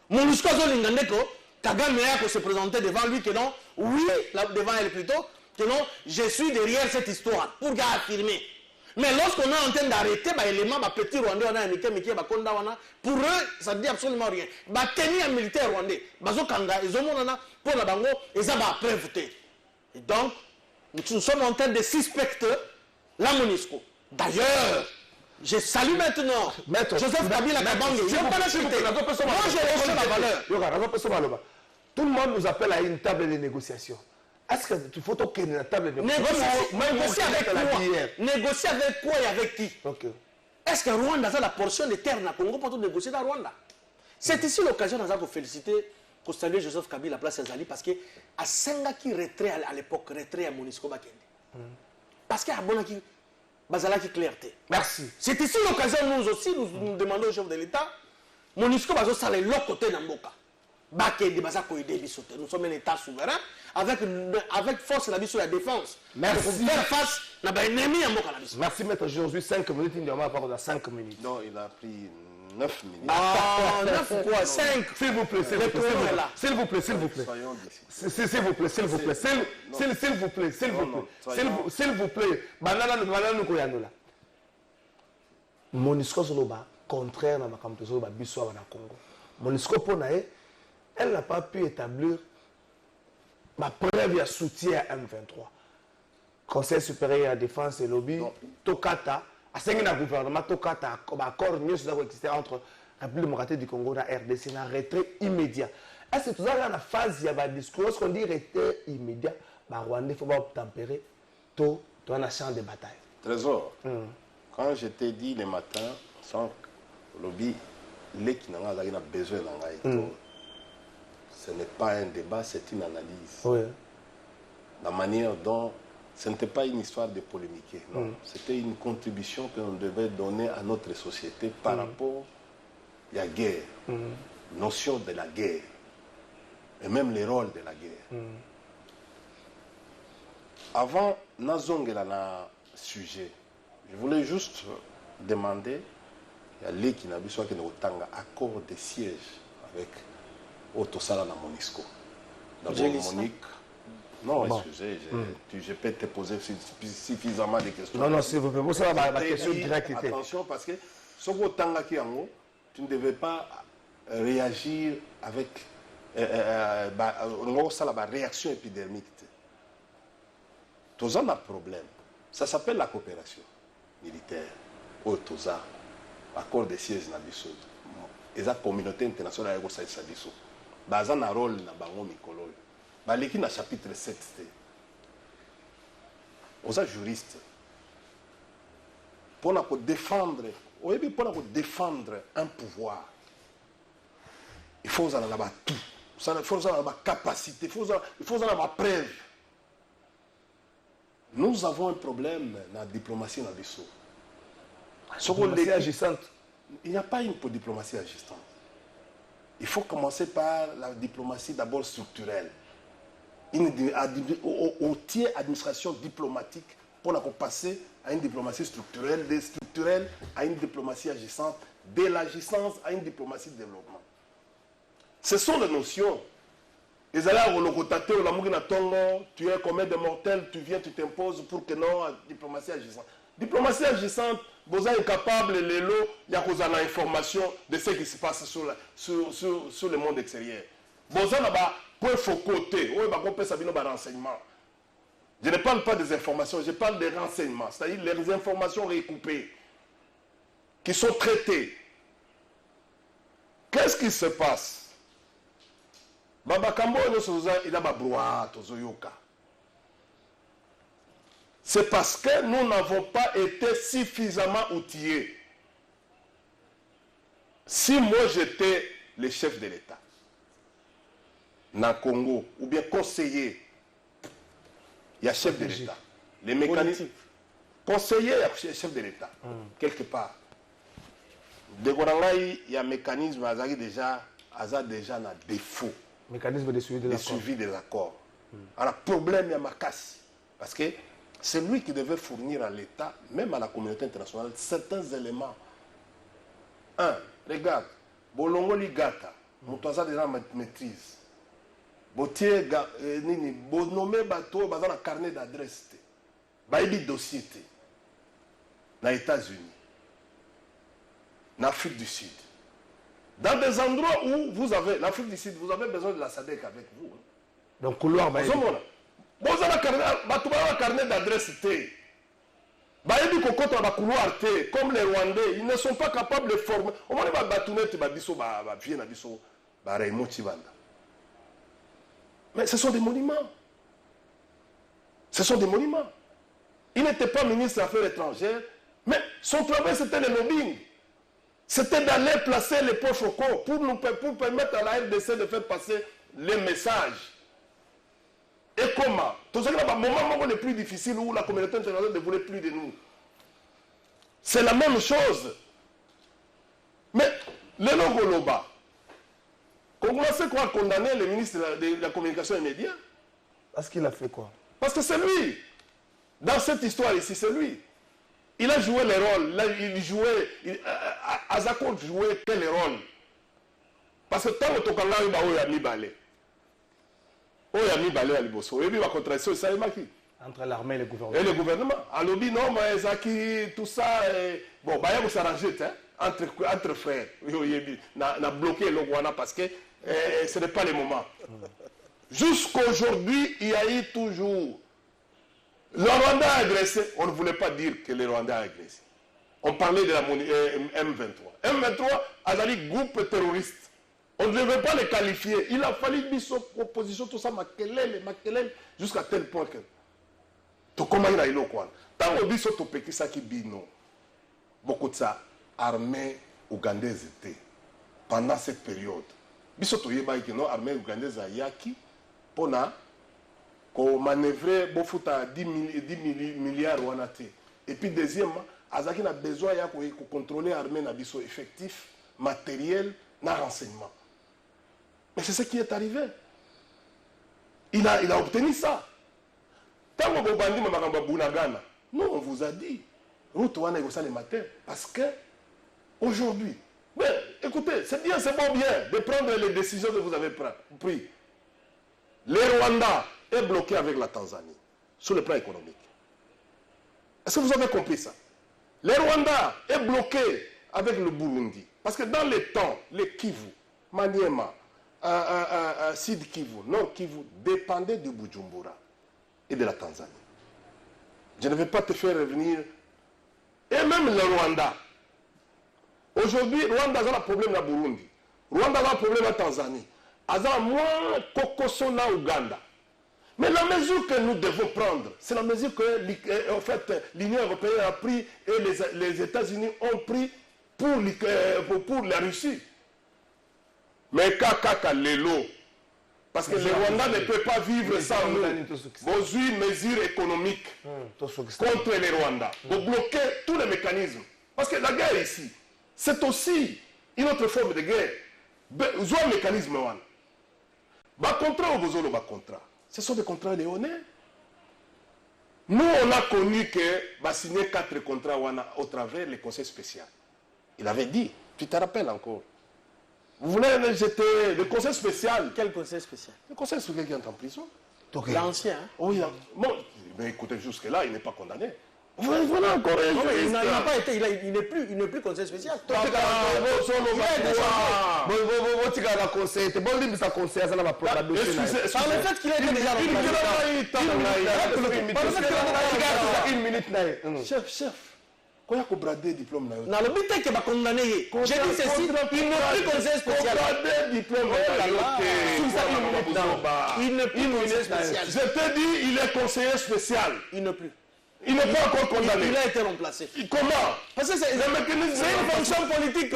MONUSCO a l'ingandeko, Kagame a se présenter devant lui que non, oui, devant elle plutôt, que non, je suis derrière cette histoire pour affirmer. Mais lorsqu'on est en train d'arrêter les éléments, les petits Rwandais, pour eux, ça ne dit absolument rien. Les tenir un militaire rwandais, ils ont pour la bango, ils ont après voté. Et donc, nous sommes en train de suspecter la MONUSCO. D'ailleurs, je salue maintenant Joseph Kabila Kabange. Je ne vais pas la citer. Moi, je reconnais la valeur. Tout le monde nous appelle à une table de négociation. Est-ce qu'il faut qu'il y ait une table de négociation? Négocier avec quoi? Négocier avec quoi et avec qui? Est-ce que Rwanda a la portion de terre dans le Congo pour négocier dans Rwanda? C'est ici l'occasion de féliciter Saluer Joseph Kabila place Azali parce que à Sengaki retrait à l'époque retrait à Monisco Bakende. Parce qu'il y a bon qui bazala qui clarté. Merci. C'est ici l'occasion nous aussi nous demandons au chef de l'État Monisco bazo salé l'autre côté d'Amboka. Bakende bazako aider bisote. Nous sommes un État souverain avec force la mission de la défense. Merci. Pour faire face à l'ennemi à Mboka. Merci maître aujourd'hui 5 minutes il n'y a pas de 5 minutes. Non, il a pris 9 minutes. Ah, 9 quoi 5. S'il vous plaît, s'il vous plaît. S'il vous plaît, s'il vous plaît. S'il vous plaît, s'il vous plaît. S'il vous plaît, s'il vous plaît. S'il vous plaît. Banana nous koyanola. Monisco Zoloba, contraire à ma campagne Zoloba, Bissau na Congo. Monisco Ponae, elle n'a pas pu établir ma preuve de soutien à M23. Conseil supérieur à la défense et lobby, Tokata, à 5 ans gouvernement, Tokata, accord mieux existé entre la République démocratique du Congo et la RDC, un retrait immédiat. Est-ce que tout ça, dans la phase, il y a un discours, lorsqu'on dit retrait immédiat, le Rwanda, il faut tempérer, tout dans un champ de bataille. Trésor, quand je t'ai dit le matin, sans lobby, les qui n'ont pas besoin d'un ce n'est pas un débat, c'est une analyse. Oui. La manière dont ce n'était pas une histoire de polémiquer, non. C'était une contribution que l'on devait donner à notre société par rapport à la guerre, notion de la guerre, et même les rôles de la guerre. Avant, nazongela na sujet, je voulais juste demander, il y a les qui n'ont pas de accord de siège avec Otosala na Monisco. D'abord, Monique. Non, bon. Excusez, je peux te poser suffisamment de questions. Non, non, s'il vous plaît, ça va ma question directe. Attention, parce que ce que tu ne devais pas réagir avec la réaction épidermique. Toza a un problème. Ça s'appelle la coopération militaire. Au Toza, accord de siège na biso. Et la communauté internationale a ça ça biso. Baza na rôle na bango mikolo. Baleki na chapitre 7. Aux juristes. Pour défendre, pour défendre un pouvoir, il faut avoir tout. Il faut avoir capacité, il faut avoir preuve. Nous avons un problème dans la diplomatie dans Bissau. Diplomatie agissante. Il n'y a pas une diplomatie agissante. Il faut commencer par la diplomatie d'abord structurelle. Au tiers administration diplomatique pour passer à une diplomatie structurelle, de structurelle à une diplomatie agissante, de l'agissance à une diplomatie de développement. Ce sont les notions. Les allants au locotaté ou la mougina tongo, tu es combien de mortels, tu viens, tu t'imposes pour que non, diplomatie agissante. Diplomatie agissante, vous êtes capable, les lots, il y a l'information de ce qui se passe sur le monde extérieur. Vous êtes là-bas, pour faut côté, renseignements. Je ne parle pas des informations, je parle des renseignements, c'est-à-dire les informations recoupées, qui sont traitées. Qu'est-ce qui se passe? C'est parce que nous n'avons pas été suffisamment outillés. Si moi j'étais le chef de l'État, dans le Congo, ou bien conseiller, il y a chef de l'État. Les mécanismes. Conseiller, il y a chef de l'État, quelque part. De Gorangaï, il y a un mécanisme qui déjà un défaut. Mécanisme de suivi des accords. Alors, problème, il y a ma casse. Parce que c'est lui qui devait fournir à l'État, même à la communauté internationale, certains éléments. Un, regarde, Bolongo Ligata, Moutaza déjà maîtrise. Botier, nommé bateau, dans un carnet d'adresse. Baïbi dossier. Dans les États-Unis. En Afrique du Sud. Dans des endroits où vous avez, l'Afrique du Sud, vous avez besoin de la SADC avec vous. Donc, couloir, vous avez un carnet d'adresse. Baïbi Kokoto a un couloir, comme les Rwandais, ils ne sont pas capables de former. On va pas batouner, mais ce sont des monuments. Ce sont des monuments. Il n'était pas ministre des Affaires étrangères, mais son travail c'était le lobbying. C'était d'aller placer les points focaux pour permettre à la RDC de faire passer les messages. Et comment? Tout ça, le moment le plus difficile où la communauté internationale ne voulait plus de nous. C'est la même chose. Mais le Logoloba, qu'on commençait à condamner le ministre de la Communication et Médias. Parce qu'il a fait quoi? Parce que c'est lui. Dans cette histoire ici, c'est lui. Il a joué les rôles. Il jouait. Azako jouait quel rôle? Parce que tant que tu as mis balai. Il a mis balai à Liboso. Et puis, la contradiction, ça est qui? Entre l'armée et le gouvernement. Et le gouvernement. À l'objet, non, mais Zaki, tout ça. Bon, il faut s'arranger entre frères. On a bloqué le Rwanda parce que ce n'est pas le moment. Jusqu'aujourd'hui, il y a eu toujours. Le Rwanda a agressé. On ne voulait pas dire que le Rwanda a agressé. On parlait de la M23. M23 a dit groupe terroriste. On ne devait pas les qualifier. Il a fallu une opposition, tout ça, Makelele, jusqu'à tel point que. Tu comment il a eu le quoi? Tant que biso to peki ça qui bino. Beaucoup de ça, armée ougandaise était. Pendant cette période, biso toyeba que non armée ougandaise ayaki pona ko manœuvrer bofuta 10 milliards wana te. Et puis deuxièmement, azaki na besoin ya ko contrôler armée na biso effectif, matériel, na renseignement. Mais c'est ce qui est arrivé. Il a obtenu ça. Tant que Bobandi Mamakamba Bounagana, nous on vous a dit, route wana le matin, parce que aujourd'hui, ben, écoutez, c'est bien, c'est bon bien de prendre les décisions que vous avez prises. Le Rwanda est bloqué avec la Tanzanie, sur le plan économique. Est-ce que vous avez compris ça? Le Rwanda est bloqué avec le Burundi. Parce que dans les temps, les Kivu, Maniema, Sud Kivu, Nord Kivu dépendaient du Bujumbura et de la Tanzanie. Je ne vais pas te faire revenir. Et même le Rwanda. Aujourd'hui, Rwanda a un problème à Burundi. Rwanda a un problème à Tanzanie. Il y a moins Kokoso na Ouganda. Mais la mesure que nous devons prendre, c'est la mesure que en fait, l'Union européenne a pris et les États-Unis ont pris pour la Russie. Mais Kaka Lelo, parce que le Rwanda ne peut pas vivre sans nous. Vos mesures économiques contre le Rwanda. Vous bloquez tous les mécanismes. Parce que la guerre ici, c'est aussi une autre forme de guerre. Vous avez un mécanisme. Bas contrat ou vous contrat. Ce sont des contrats léonais. Nous, on a connu que va signer 4 contrats au travers les conseils spéciaux. Il avait dit, tu te rappelles encore. Vous voulez jeter le conseil spécial. Quel conseil spécial? Le conseil spécial qui est en prison. L'ancien. Hein? Oui, bon, mais écoutez, jusque-là, il n'est pas condamné. Voilà encore un non, mais il n'a pas été, il n'est plus conseil spécial. Par le fait qu'il a été déjà Chef, quand il y a bradé diplôme, dans le but qu'il va condamner. J'ai dit ceci, il n'est plus conseil spécial. Il n'est plus conseil spécial. Je te dis, il est conseiller spécial. Il n'est plus. Il n'est pas encore condamné. Il a été remplacé. Comment? Parce que c'est une fonction politique.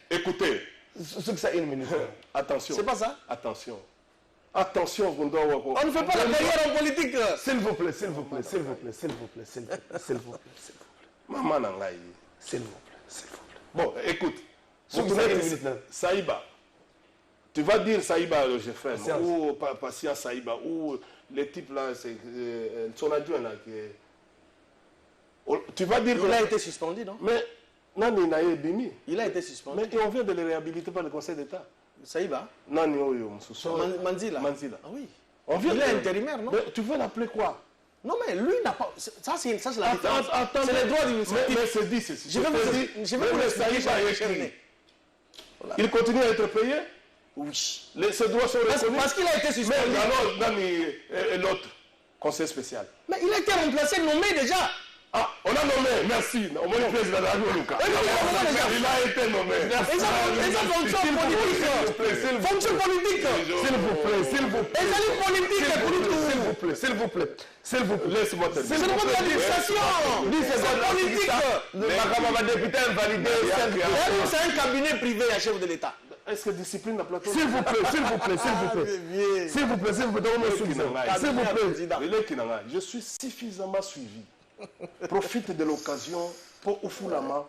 Écoutez. C'est une minute. Attention. C'est pas ça? Attention. Attention, on ne fait pas la carrière en politique. S'il vous plaît, s'il vous plaît, s'il vous plaît, s'il vous plaît, s'il vous plaît, s'il vous plaît, s'il vous plaît. Maman Nangaï. S'il vous plaît, s'il vous plaît. Bon, écoute. Saïba. Tu vas dire Saïba, le chef, ou Patient Saïba, ou les types là, c'est son adjoint là qui est. Tu vas dire il a été suspendu, non? Mais Nani Naye Bimi. Il a été suspendu. Mais on vient de le réhabiliter par le Conseil d'État. Saïba? Nani Oyo Moussousso. Manzila. Ah oui. Il est intérimaire, non? Mais tu veux l'appeler quoi? Non, mais lui n'a pas. Ça, c'est la différence. C'est le droit d'initiative. Mais c'est dit ceci. Je vais vous l'expliquer. Il continue à être payé? Oui. Ses droits sont reconnus. Parce qu'il a été suspendu. Mais alors, Nani et l'autre, conseil spécial. Mais il a été remplacé, nommé déjà. Ah, on a nommé, merci. On a président de la République. Il a été nommé. Et sa fonction politique. Fonction politique. S'il vous plaît, s'il vous plaît. Et sa politique pour tout. S'il vous plaît, s'il vous plaît. S'il vous plaît. Laisse-moi te dire. C'est le mot de l'administration. C'est politique. Le député invalidé. C'est un cabinet privé à chef de l'État. Est-ce que discipline n'a pas S'il vous plaît, s'il vous plaît, s'il vous plaît. S'il vous plaît, s'il vous plaît, s'il vous plaît. Je suis suffisamment suivi. Profite de l'occasion pour Oufulama.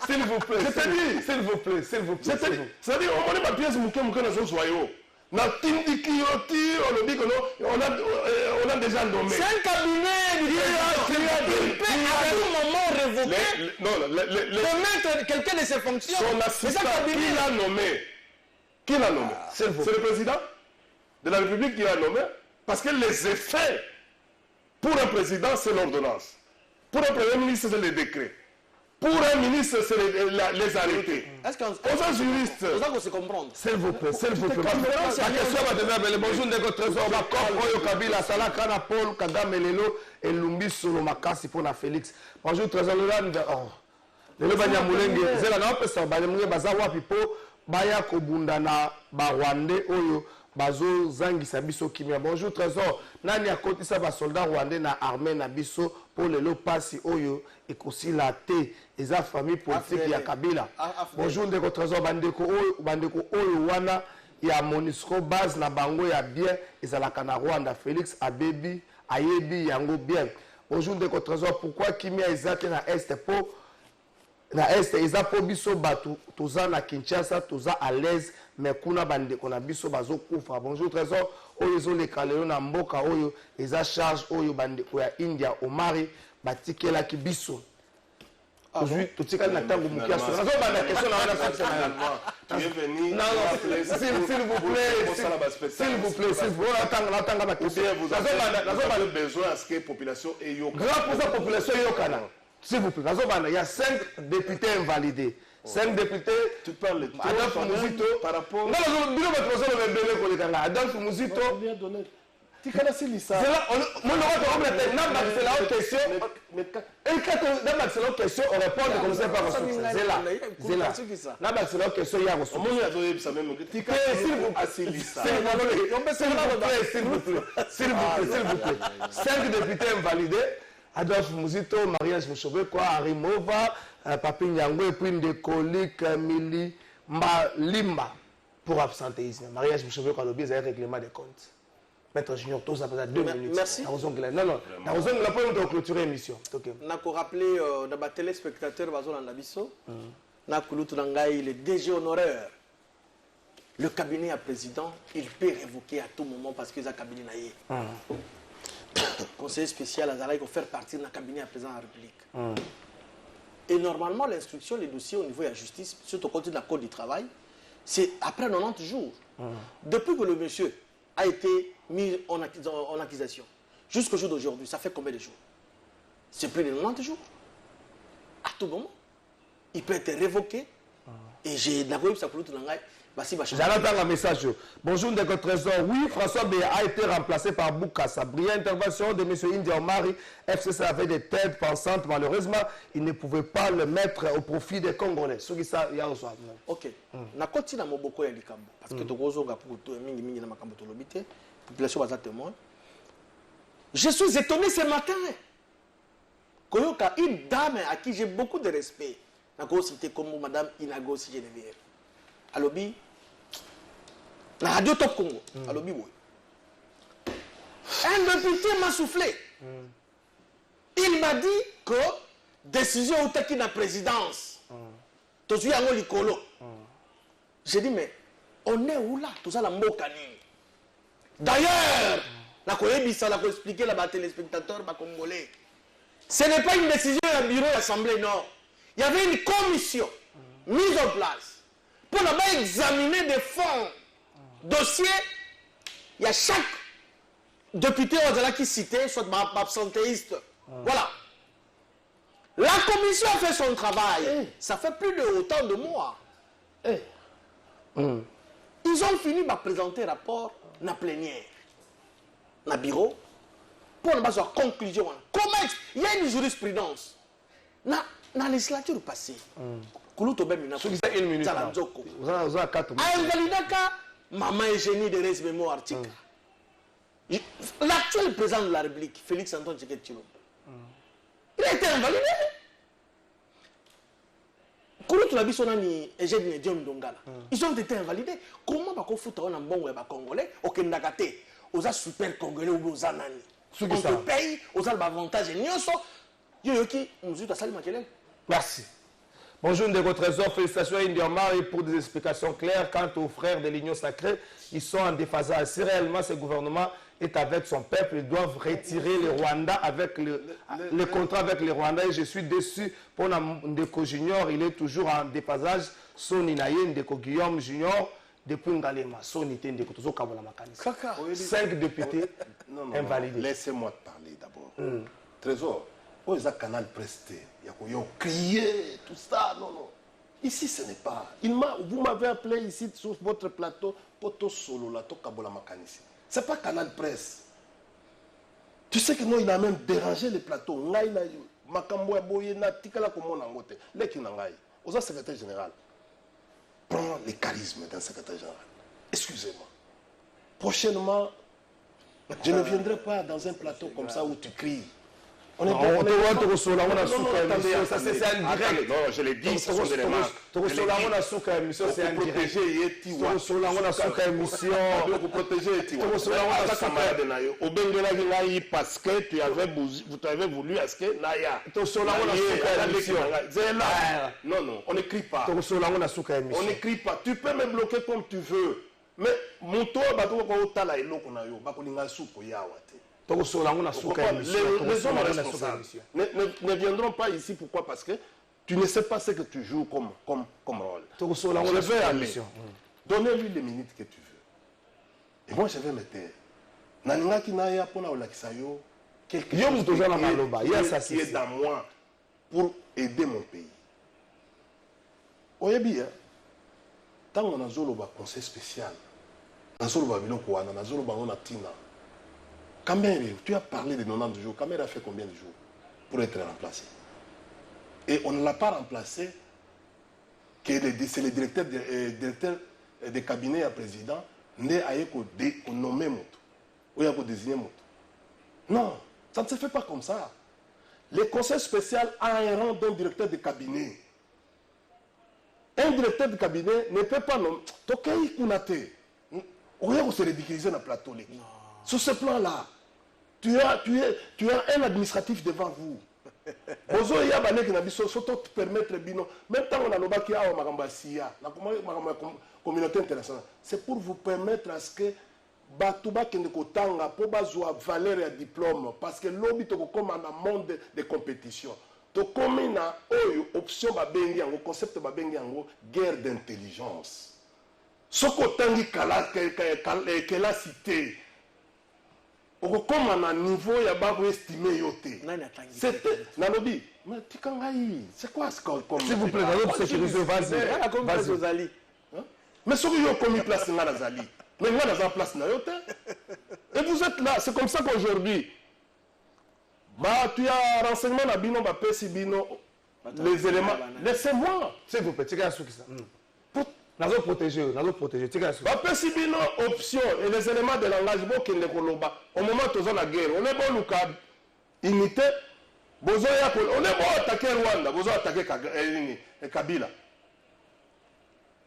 S'il vous plaît. Je te dis. S'il vous plaît, s'il vous plaît. C'est-à-dire, on a ma pièce dans le soyo. On a déjà nommé. C'est un cabinet il peut à un moment révoquer remettre quelqu'un de ses fonctions. Son assistant, qui l'a nommé? Qui l'a nommé? C'est le président de la République qui l'a nommé. Parce que les effets pour un président, c'est l'ordonnance. Pour un premier ministre, c'est le décret. Pour un ministre, c'est les arrêtés. Est-ce qu'on juriste. on se comprendre? S'il vous plaît, s'il vous plaît. La question va devenir bonjour de votre trésor. Oyo Kabila, Salaka, na Paul, Kagame, Lelo, et Lumbi, Solo, Makasi, pour Félix. Bonjour, trésor, Lelo Banyamulenge, Zela, na Opesa, Banyamulenge, Bazawa, Pipo, Baya, Kobunda, na Barwande, Oyo. bazo zangisa biso kimia. Bonjour Trésor, nani akotisa ba soldat rwandais na armée na biso pour le lopasi oyo ekosila te eza famille politique ya Kabila. Bonjour ndeko Trésor, bandeko oyo wana ya Monisco base na bango ya bien ezalaka na Rwanda. Félix Abebi ayebi yango bien. Bonjour ndeko Trésor, pourquoi kimia ezate na est po na est eza po biso batu toza na Kinshasa toza à l'aise mais kuna bandeko na biso bazokufa. Bonjour Trésor, oyo ezoleka lelo na mboka oyo eza charge oyo bandeko ya India Omari batikelaki biso. Aujourd'hui, tout ce qu'on a tant de question. Tu es venu. Non, s'il vous plaît, s'il vous plaît, vous avez besoin à ce que la population ait eu. Grand pour sa population Yokana. S'il vous plaît, il y a 5 députés invalidés. 5 députés. Tu parles de Adolphe Mouzito. Par rapport. Non, Adolphe Mouzito. C'est là, question, on répond comme ça par c'est là. C'est là. C'est là, question, il y a reçu. S'il vous plaît. 5 députés invalidés. Adolphe Mouzito, Mariage Mouchové, quoi, Arimova, Papi Nyangwe, Prime de Colique, Mili, Limba, pour absentéisme. Mariage Mouchové, quoi, le biais, c'est un règlement des comptes. Maître Junior, tout ça peut 2 minutes. Merci. Non, la raison de la première de clôturer l'émission. On a rappelé dans les téléspectateurs, le DG honoraire, le cabinet à président, il peut révoquer à tout moment parce que c'est un cabinet naïe. Conseiller spécial à Zalaï pour faire partie d'un cabinet à président de la République. Et normalement, l'instruction, les dossiers au niveau de la justice, surtout au côté de la Code du travail, c'est après 90 jours. Depuis que le monsieur a été mis en accusation jusqu'au jour d'aujourd'hui, ça fait combien de jours? C'est plus de 90 jours. À tout moment, il peut être révoqué. Et j'ai d'abord ça pour tout le monde. J'attends un message. Bonjour, Ndeko Trésor. Oui, François Béa a été remplacé par Boukassa. Brillante intervention de M. India Omari. FCC avait des têtes pensantes. Malheureusement, il ne pouvait pas le mettre au profit des Congolais. Ce qui ça, il y a aussi. Ok. Na koti na moboko ya likambo. Parce que tokozo ga pour tout mingi na makambo tolobité. Population baza témoin. Je suis étonné ce matin. Koyoka, une dame à qui j'ai beaucoup de respect. Na ko cité comme Madame Inago Geneviève. Alobi. La radio Top Congo. Alobi boy. Un député m'a soufflé. Il m'a dit que décision ou taki na présidence. Tu suis en likolo. J'ai dit mais on est où là? Tout ça la mbokani. D'ailleurs, la koyebisa la ko expliquer la téléspectateurs ba congolais. Ce n'est pas une décision du bureau de l'Assemblée, non. Il y avait une commission mise en place pour là-bas examiner des fonds, dossiers. Il y a chaque député qui citait, soit absentéiste. Voilà. La commission a fait son travail. Ça fait plus de autant de mois. Ils ont fini par présenter un rapport dans la plénière, dans le bureau, pour avoir une conclusion. Comment il y a une jurisprudence dans la législature passée. Une minute. Maman est génie de res mémoire. L'actuel président de la République, Félix Antoine Tshisekedi Tshilombo, il a été invalidé. Ils ont été invalidés. Comment on fait un bon Congolais au Kendakate, aux super Congolais ou aux Anani? On te paye, aux avantages et merci. Bonjour Ndeko Trésor, félicitations à India Omari pour des explications claires quant aux frères de l'Union sacrée. Ils sont en déphasage. Si réellement ce gouvernement est avec son peuple, ils doivent retirer le Rwanda avec le contrat avec les Rwandais. Je suis déçu pour Ndeko Junior, il est toujours en déphasage. Soni Naye, Ndeko Guillaume Junior, depuis Ngalema. Soni Ndeko Tozo Kabola Makani. 5 députés invalidés. Laissez-moi parler d'abord. Trésor. Oh, ils ont canal presté. Ils ont crié, tout ça. Non, non. Ici, ce n'est pas. Vous m'avez appelé ici sur votre plateau. Poto solo la to kabola makanisi. Ce n'est pas canal presse. Tu sais que non, il a même dérangé le plateau. Ngai na makambo ya boye na tikala komo na ngote. Leki na ngai. Oza secrétaire général. Prends les charismes d'un secrétaire général. Excusez-moi. prochainement, je ne viendrai pas dans un plateau comme ça où tu cries. On est ça c'est un direct. Non, je l'ai dit, ce sont des éléments. Pour protéger parce que tu avais voulu à ce que Naya. Non, non, on n'écrit pas. On n'écrit pas. Tu peux me bloquer comme tu veux. Mais mon tour, les hommes responsables ne viendront pas ici. Pourquoi? Parce que tu ne sais pas ce que tu joues comme rôle. Je vais aller. Donnez-lui les minutes que tu veux. Et moi, je vais me taire. Quelque chose qui est dans moi pour aider mon pays. Oyebi, tant on a un conseil spécial, on a un Kamere, tu as parlé de 90 jours. Kamere a fait combien de jours pour être remplacé? Et on ne l'a pas remplacé, c'est le directeur des cabinets à président, n'est à nommer Moto, ou à désigner Moto. Non, ça ne se fait pas comme ça. Le conseil spécial a un rang d'un directeur de cabinet. Un directeur de cabinet ne peut pas nommer. Tokai Kunate, on va se ridiculiser dans le plateau. Sur ce plan-là, tu as un administratif devant vous. Même temps, on a la communauté internationale. C'est pour vous permettre à ce que Batouba Kendekotanga pour bazoa valeur et diplôme. Parce que l'objet est comme un monde de compétition. Donc, comme une option, un concept de guerre d'intelligence. Ce qu'elle a cité. Comme à un niveau, il y a pas estimé yoté. C'était Nanobi. Mais c'est quoi ce qu'on s'il vous plaît, sécuriser vas-y. Mais ce que vous avez commis place dans la Zali. Mais moi, dans la place dans yoté. Et vous êtes là. C'est comme ça qu'aujourd'hui, tu as renseignement à Bino, Bino, les éléments. Laissez-moi. S'il vous plaît, tu as ça. Nous allons protéger. Bino, option et les éléments de langage, au moment où on a la guerre, on est bon, unité, on est bon attaquer Rwanda, on est attaquer Kabila.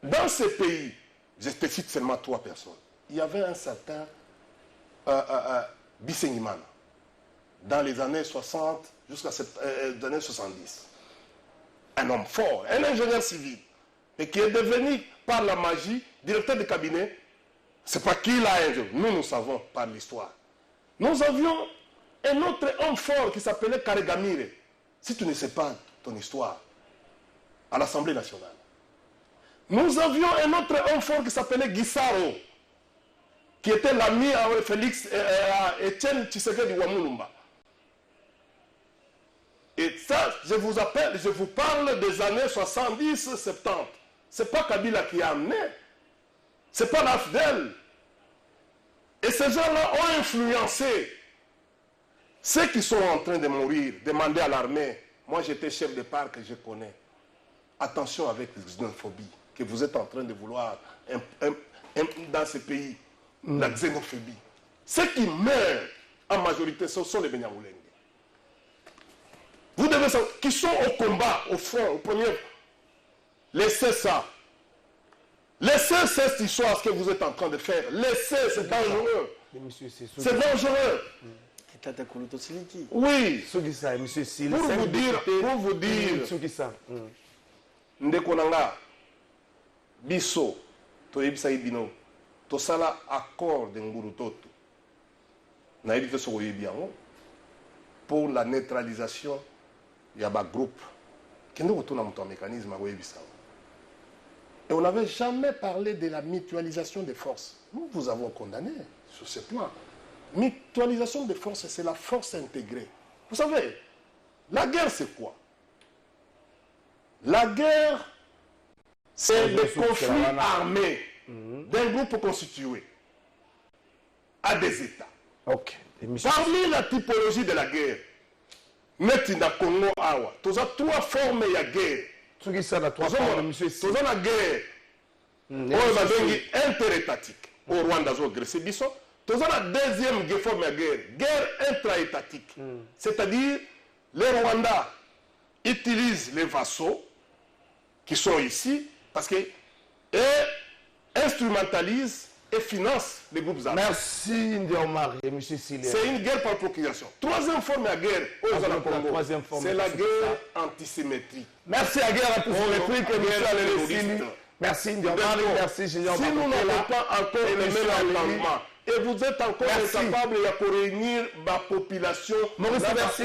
Dans ces pays, je te cite seulement 3 personnes. Il y avait un certain Bisengimana, dans les années 60 jusqu'à les années 70. Un homme fort, un ingénieur civil. Et qui est devenu, par la magie, directeur de cabinet. Ce n'est pas qui l'a un jour. Nous savons par l'histoire. Nous avions un autre homme fort qui s'appelait Karegamire. Si tu ne sais pas ton histoire, à l'Assemblée nationale. Nous avions un autre homme fort qui s'appelait Gisaro, qui était l'ami à Félix Etienne Tshisekedi Wamulumba. Et ça, je vous parle des années 70-70. Ce n'est pas Kabila qui a amené. Ce n'est pas l'AFDEL. Et ces gens-là ont influencé ceux qui sont en train de mourir, demander à l'armée. Moi, j'étais chef de parc, je connais. Attention avec la xénophobie que vous êtes en train de vouloir dans ce pays. La xénophobie. Ceux qui meurent en majorité, ce sont les Benyamoulenge. Vous devez savoir, qui sont au combat, au front, au premier. Laissez ça. Laissez cette histoire, ce que vous êtes en train de faire. Laissez, c'est dangereux. C'est dangereux. Oui. Pour vous dire, Ndekonanga, Bisso, Toyebisa Ibino, Tosala accord de Ngurutoto. Naïdite Sogoyebiango, pour la neutralisation, il y a un groupe qui nous retourne à un mécanisme à Goyebisa. Et on n'avait jamais parlé de la mutualisation des forces. Nous vous avons condamné sur ce point. Mutualisation des forces, c'est la force intégrée. Vous savez, la guerre, c'est quoi? La guerre, c'est des conflits armés d'un groupe constitué à des États. Parmi la typologie de la guerre, Metina Congo Awa, tu as 3 formes de guerre. Tu as la guerre interétatique. au Rwanda zo agressé biso toza la deuxième guerre intra-étatique c'est-à-dire les Rwandais utilisent les vassaux qui sont ici parce que instrumentalisent et financent les groupes armés. Merci Ndiomari et M. Silé. C'est une guerre par procuration. Troisième forme de guerre c'est la guerre antisémétrique. Merci à guerre antisémétrique et M. Merci Ndiomari, merci Génial. Si nous n'avons pas encore le même entendement et vous êtes encore incapable de réunir la population, Maurice, merci.